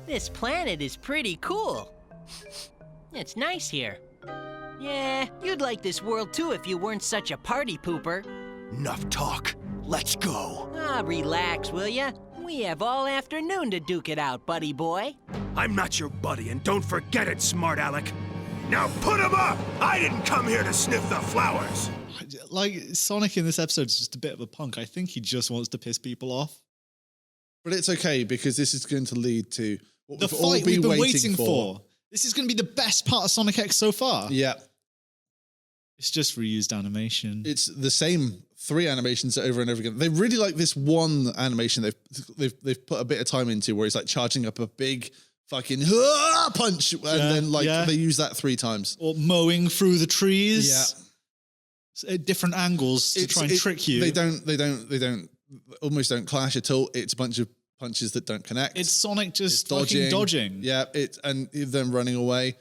This planet is pretty cool. It's nice here. Yeah, you'd like this world too if you weren't such a party pooper.
Enough talk. Let's go.
Ah, relax, will ya? We have all afternoon to duke it out, buddy boy.
I'm not your buddy, and don't forget it, smart Alec. Now put him up! I didn't come here to sniff the flowers.
Like, Sonic in this episode is just a bit of a punk. I think he just wants to piss people off.
But it's okay, because this is going to lead to what
the fight we've been waiting for. This is going to be the best part of Sonic X so far.
Yeah.
It's just reused animation.
It's the same 3 animations over and over again. They really like this one animation they've put a bit of time into where he's like charging up a big fucking punch, and then they use that 3 times.
Or mowing through the trees. Yeah. At different angles to try and trick you.
They don't almost don't clash at all. It's a bunch of punches that don't connect.
It's Sonic just fucking dodging.
Yeah, and them running away.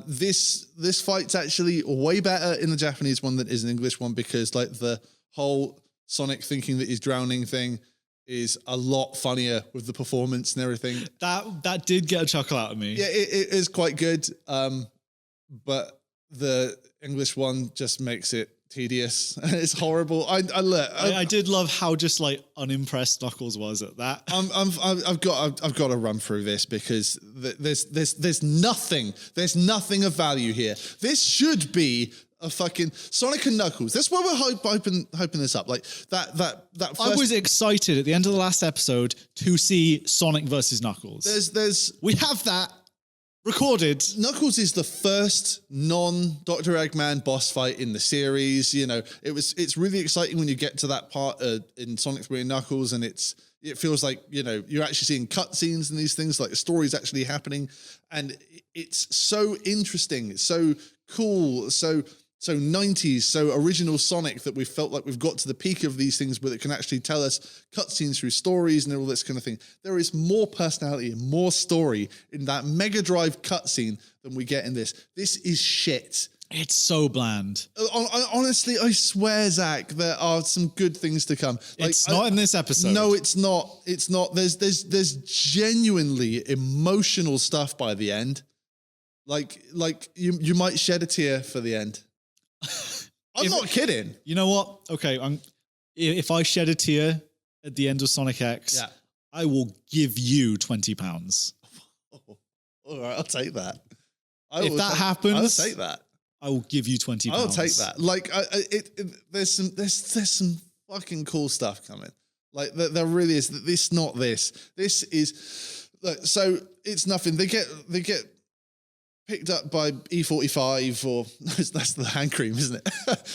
This fight's actually way better in the Japanese one than it is in the English one, because like the whole Sonic thinking that he's drowning thing is a lot funnier with the performance and everything.
That did get a chuckle out of me.
Yeah, it is quite good. But the English one just makes it tedious. It's horrible. I
did love how just like unimpressed Knuckles was at that.
I've got to run through this because there's nothing of value here. This should be a fucking Sonic and Knuckles. That's why we're hoping this up. Like that first,
I was excited at the end of the last episode to see Sonic versus Knuckles. We have that recorded.
Knuckles is the first non-Dr. Eggman boss fight in the series. You know, it's really exciting when you get to that part in Sonic 3 and Knuckles, and it feels like, you know, you're actually seeing cutscenes and these things, like the story's actually happening, and it's so interesting, it's so cool, so 90s, so original Sonic, that we felt like we've got to the peak of these things where it can actually tell us cutscenes through stories and all this kind of thing. There is more personality and more story in that Mega Drive cutscene than we get in this. This is shit.
It's so bland.
Honestly, I swear, Zach, there are some good things to come. Like,
it's not in this episode.
No, it's not. It's not. There's genuinely emotional stuff by the end. Like you might shed a tear for the end. I'm not kidding.
You know what? Okay, if I shed a tear at the end of Sonic X, I will give you £20.
All right, I'll take that.
If that happens,
I'll take that.
I will give you £20.
I'll take that. Like, there's some fucking cool stuff coming. Like, there really is. This not this. This is. Look, so it's nothing. They get picked up by E45, or that's the hand cream, isn't it?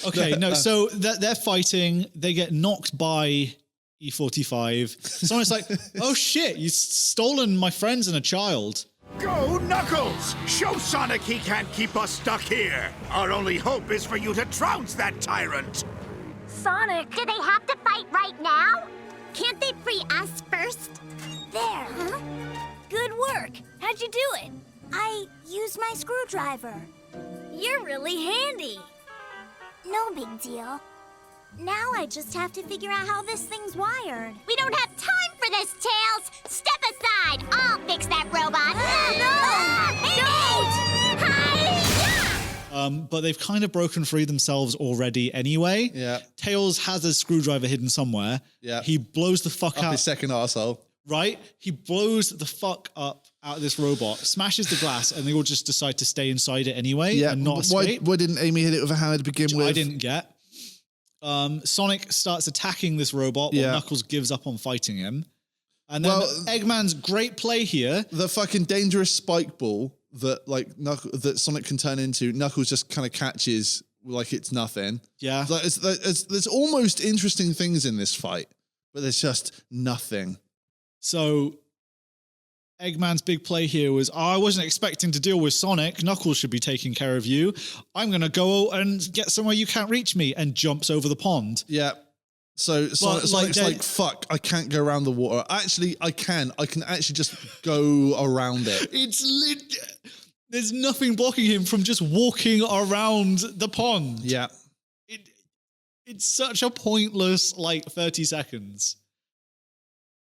Okay, no. So they're fighting. They get knocked by E45. Someone's like, "Oh shit! You've stolen my friends and a child."
Go, Knuckles! Show Sonic he can't keep us stuck here. Our only hope is for you to trounce that tyrant.
Sonic, do they have to fight right now? Can't they free us first? There. Huh?
Good work. How'd you do it?
I used my screwdriver.
You're really handy.
No big deal. Now I just have to figure out how this thing's wired. We don't have time for this, Tails! Step aside! I'll fix that robot!
Don't!
But they've kind of broken free themselves already anyway.
Yeah.
Tails has a screwdriver hidden somewhere.
Yeah.
He blows the fuck
up
out.
his second arsehole.
Right? He blows the fuck up out of this robot, smashes the glass, and they all just decide to stay inside it anyway and not escape.
Why didn't Amy hit it with a hammer to begin with?
I didn't get. Sonic starts attacking this robot while Knuckles gives up on fighting him. And then Eggman's great play here.
The fucking dangerous spike ball that that Sonic can turn into, Knuckles just kind of catches like it's nothing.
Yeah.
Like there's almost interesting things in this fight, but there's just nothing.
So Eggman's big play here was, I wasn't expecting to deal with Sonic. Knuckles should be taking care of you. I'm going to go and get somewhere you can't reach me, and jumps over the pond.
Yeah. So Sonic's like, fuck, I can't go around the water. Actually, I can. I can actually just go around it.
There's nothing blocking him from just walking around the pond.
Yeah.
It's such a pointless, 30 seconds.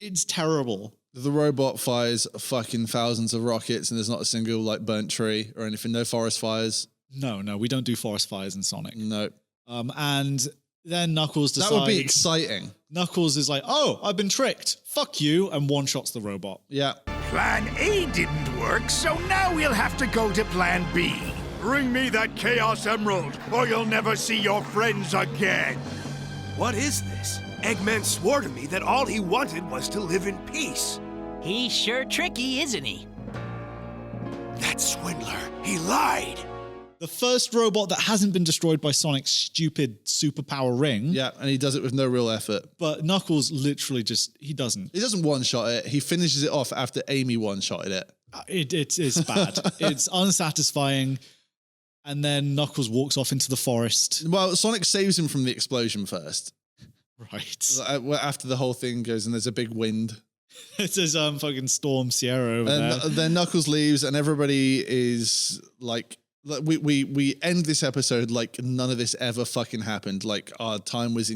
It's terrible.
The robot fires fucking thousands of rockets, and there's not a single burnt tree or anything. No forest fires.
No, we don't do forest fires in Sonic.
No.
And then Knuckles decides...
That would be exciting.
Knuckles is like, oh, I've been tricked. Fuck you, and one-shots the robot.
Yeah.
Plan A didn't work, so now we'll have to go to Plan B. Bring me that Chaos Emerald, or you'll never see your friends again.
What is this? Eggman swore to me that all he wanted was to live in peace.
He's sure tricky, isn't he?
That swindler, he lied.
The first robot that hasn't been destroyed by Sonic's stupid superpower ring.
Yeah, and he does it with no real effort.
But Knuckles literally he doesn't.
He doesn't one-shot it. He finishes it off after Amy one-shotted it.
It's bad. It's unsatisfying. And then Knuckles walks off into the forest.
Well, Sonic saves him from the explosion first.
Right.
After the whole thing goes and there's a big wind.
It says fucking Storm Sierra over there.
Then Knuckles leaves and everybody is like, we end this episode like none of this ever fucking happened. Like our time was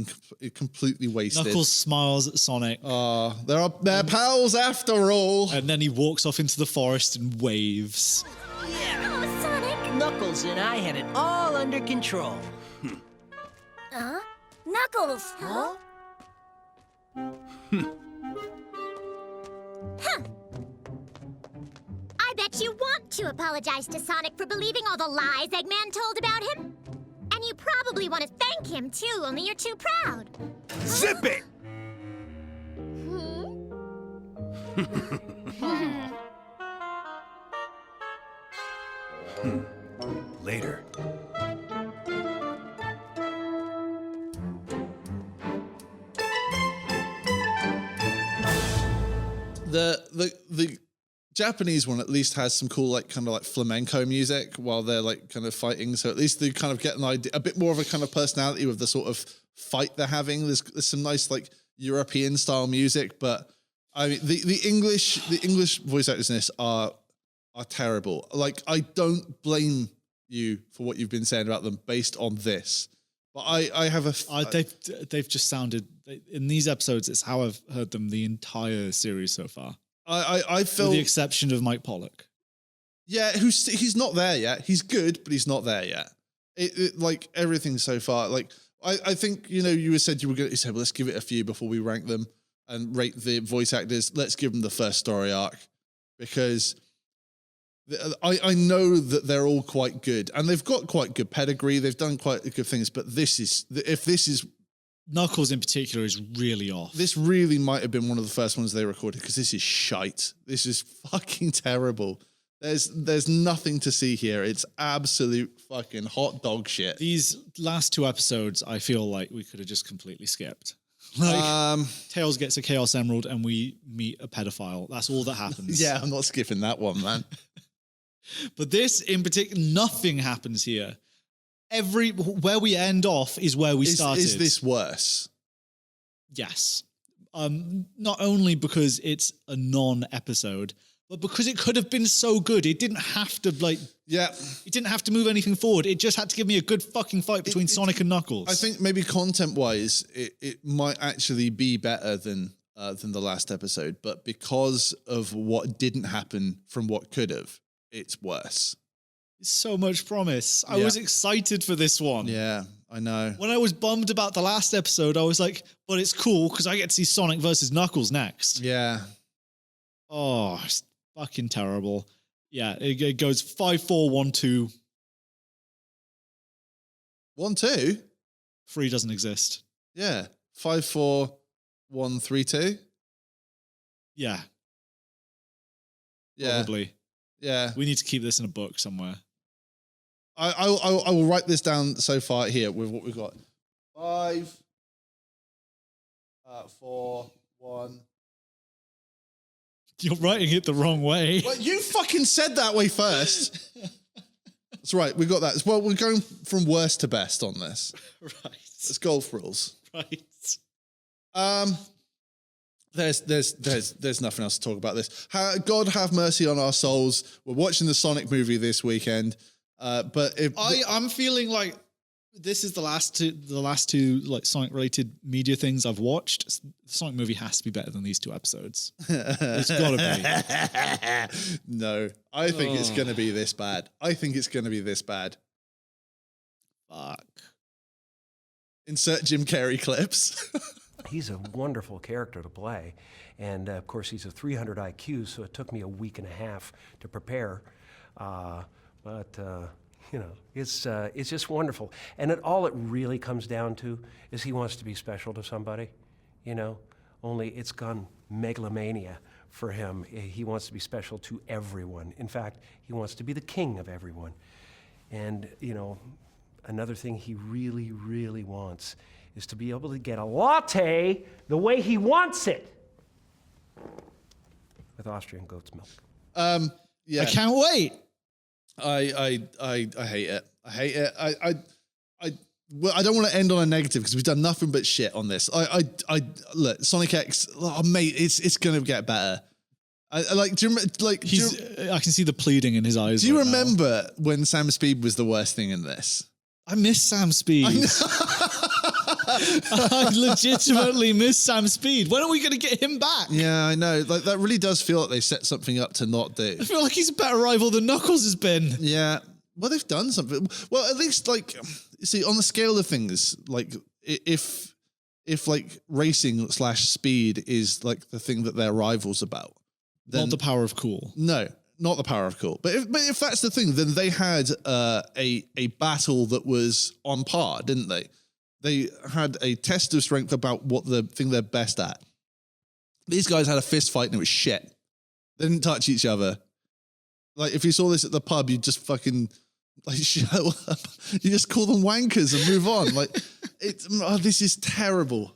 completely wasted.
Knuckles smiles at Sonic.
They're pals after all.
And then he walks off into the forest and waves.
Yeah. Oh, Sonic! Knuckles and I had it all under control.
Knuckles! Huh?
I bet you want to apologize to Sonic for believing all the lies Eggman told about him. And you probably want to thank him, too, only you're too proud.
Zip it!
Later.
The Japanese one at least has some cool like kind of like flamenco music while they're like kind of fighting. So at least they kind of get an idea, a bit more of a kind of personality with the sort of fight they're having. There's some nice like European style music, but I mean the English voice actors in this are terrible. Like I don't blame you for what you've been saying about them based on this, but I have
they've just sounded in these episodes. It's how I've heard them the entire series so far.
I feel
with the exception of Mike Pollock.
Yeah, he's not there yet. He's good, but he's not there yet. It like everything so far. Like I think you said you were going to say, well, let's give it a few before we rank them and rate the voice actors. Let's give them the first story arc because I know that they're all quite good and they've got quite good pedigree. They've done quite good things, but this is
Knuckles in particular is really off.
This really might have been one of the first ones they recorded because this is shite. This is fucking terrible. There's nothing to see here. It's absolute fucking hot dog shit.
These last two episodes, I feel like we could have just completely skipped. Like, Tails gets a Chaos Emerald and we meet a pedophile. That's all that happens.
Yeah, I'm not skipping that one, man.
But this in particular, nothing happens here. Where we end off is where we started.
Is this worse?
Yes. Not only because it's a non-episode, but because it could have been so good. It didn't have to it didn't have to move anything forward. It just had to give me a good fucking fight between Sonic and Knuckles.
I think maybe content-wise, it might actually be better than the last episode, but because of what didn't happen from what could have, it's worse.
So much promise. I was excited for this one.
Yeah, I know.
When I was bummed about the last episode, I was like, but it's cool because I get to see Sonic versus Knuckles next.
Yeah.
Oh, it's fucking terrible. Yeah, it goes 5-4-1-2.
1-2?
3 doesn't exist.
Yeah. 5-4-1-3-2?
Yeah.
Yeah.
Probably.
Yeah.
We need to keep this in a book somewhere.
I will write this down so far here with what we've got. 5, 4, 1.
You're writing it the wrong way.
Well, you fucking said that way first. That's right. We got that. Well, we're going from worst to best on this.
Right.
It's golf rules.
Right.
There's nothing else to talk about this. God have mercy on our souls. We're watching the Sonic movie this weekend. But
I'm feeling like this is the last two like Sonic related media things I've watched. The Sonic movie has to be better than these two episodes. It's gotta
be. No, I think it's gonna be this bad.
Fuck.
Insert Jim Carrey clips.
He's a wonderful character to play. And of course, he's a 300 IQ, so it took me a week and a half to prepare. It's just wonderful. And all it really comes down to is he wants to be special to somebody, only it's gone megalomania for him. He wants to be special to everyone. In fact, he wants to be the king of everyone. And, another thing he really, really wants is to be able to get a latte the way he wants it. With Austrian goat's milk.
Yeah.
I can't wait.
I hate it. I hate it. Well, I don't want to end on a negative because we've done nothing but shit on this. Look, Sonic X, mate, it's gonna get better. I can
see the pleading in his eyes.
Do you remember when Sam Speed was the worst thing in this?
I miss Sam Speed. I legitimately miss Sam Speed. When are we going to get him back?
Yeah, I know. Like that really does feel like they set something up to not do.
I feel like he's a better rival than Knuckles has been.
Yeah. Well, they've done something. Well, at least like, you see, on the scale of things, like if like racing / speed is like the thing that they're rivals about, then
Not the power of cool.
no, not the power of cool. But if that's the thing, then they had a battle that was on par, didn't they? They had a test of strength about what the thing they're best at. These guys had a fist fight and it was shit. They didn't touch each other. Like, if you saw this at the pub, you'd just fucking like show up. You just call them wankers and move on. Like, this is terrible.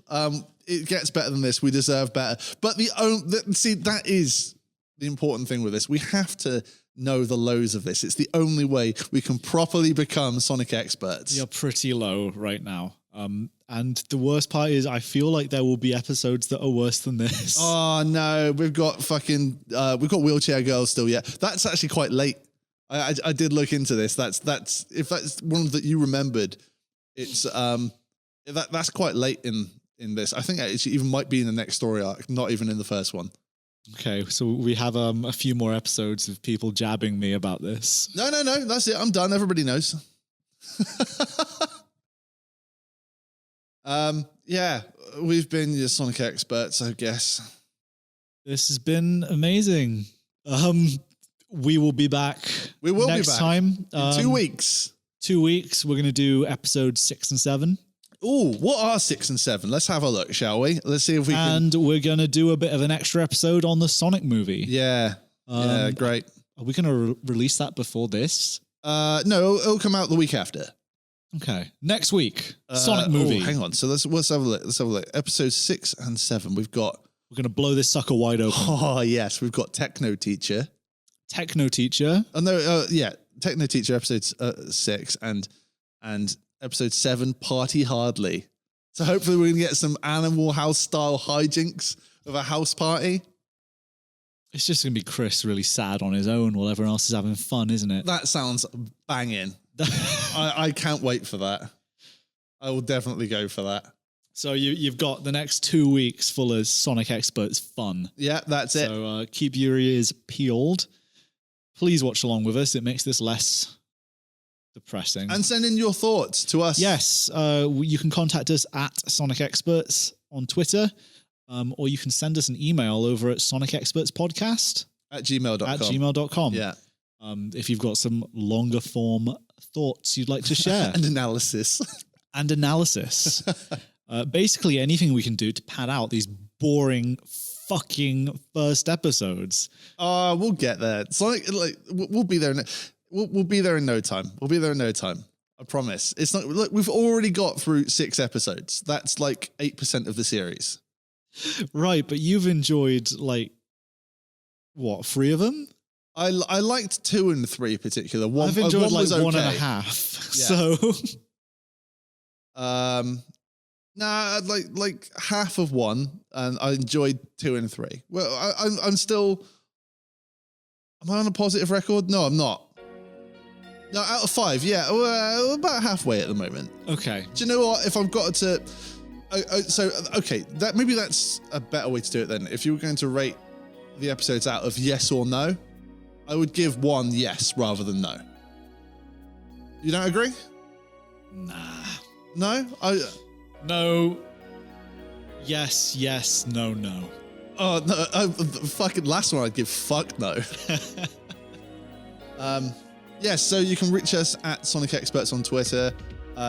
It gets better than this. We deserve better. But that is the important thing with this. We have to know the lows of this. It's the only way we can properly become Sonic experts.
You're pretty low right now. And the worst part is I feel like there will be episodes that are worse than this.
Oh no, we've got Wheelchair Girl still yet. That's actually quite late. I did look into this. That's if that's one that you remembered, it's that's quite late in this. I think it even might be in the next story arc, not even in the first one.
Okay, so we have a few more episodes of people jabbing me about this.
No, that's it. I'm done. Everybody knows. Yeah, we've been your Sonic experts, I guess.
This has been amazing. We will be back.
We will
next
be back
time
in 2 weeks.
2 weeks. We're going to do episodes 6 and 7.
Oh, what are 6 and 7? Let's have a look, shall we? Let's see if we can.
And we're going to do a bit of an extra episode on the Sonic movie.
Yeah. Yeah, great.
Are we going to release that before this?
No, it'll come out the week after.
Okay. Next week, Sonic movie.
Hang on. So let's have a look. Let's have a look. Episodes 6 and 7. We're going
to blow this sucker wide open.
Oh, yes. We've got Techno Teacher.
Techno Teacher.
Oh, no. Yeah. Techno Teacher episodes 6 and episode 7, Party Hardly. So hopefully we're going to get some Animal House style hijinks of a house party.
It's just going to be Chris really sad on his own while everyone else is having fun, isn't it?
That sounds banging. I can't wait for that. I will definitely go for that.
So you've got the next 2 weeks full of Sonic Experts fun.
Yeah, that's it.
So keep your ears peeled. Please watch along with us. It makes this less depressing.
And send in your thoughts to us.
Yes, you can contact us at Sonic Experts on Twitter, or you can send us an email over at sonicexpertspodcast
at gmail.com.
Yeah. If you've got some longer form thoughts you'd like to share.
And analysis.
Basically anything we can do to pad out these boring fucking first episodes.
We'll get there. Sonic, we'll be there. We'll be there in no time. We'll be there in no time. I promise. It's not. Look, we've already got through 6 episodes. That's like 8% of the series.
Right, but you've enjoyed what, 3 of them?
I liked 2 and 3 particular.
I've enjoyed
one was okay.
1.5.
Yeah. So, nah, like half of 1, and I enjoyed 2 and 3. Well, I'm still. Am I on a positive record? No, I'm not. No, out of 5, yeah, we're about halfway at the moment.
Okay.
Do you know what? If I've got to, maybe that's a better way to do it then. If you were going to rate the episodes out of yes or no, I would give 1 yes rather than no. You don't agree?
Nah.
No?
No. Yes, no.
Oh, no, the fucking last one I'd give fuck no. Yes, so you can reach us at Sonic Experts on Twitter.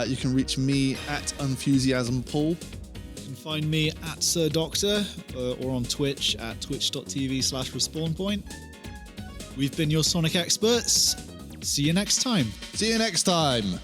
You can reach me at UnthusiasmPaul.
You can find me at Sir Doctor or on Twitch at twitch.tv/respawnpoint. We've been your Sonic Experts. See you next time.
See you next time.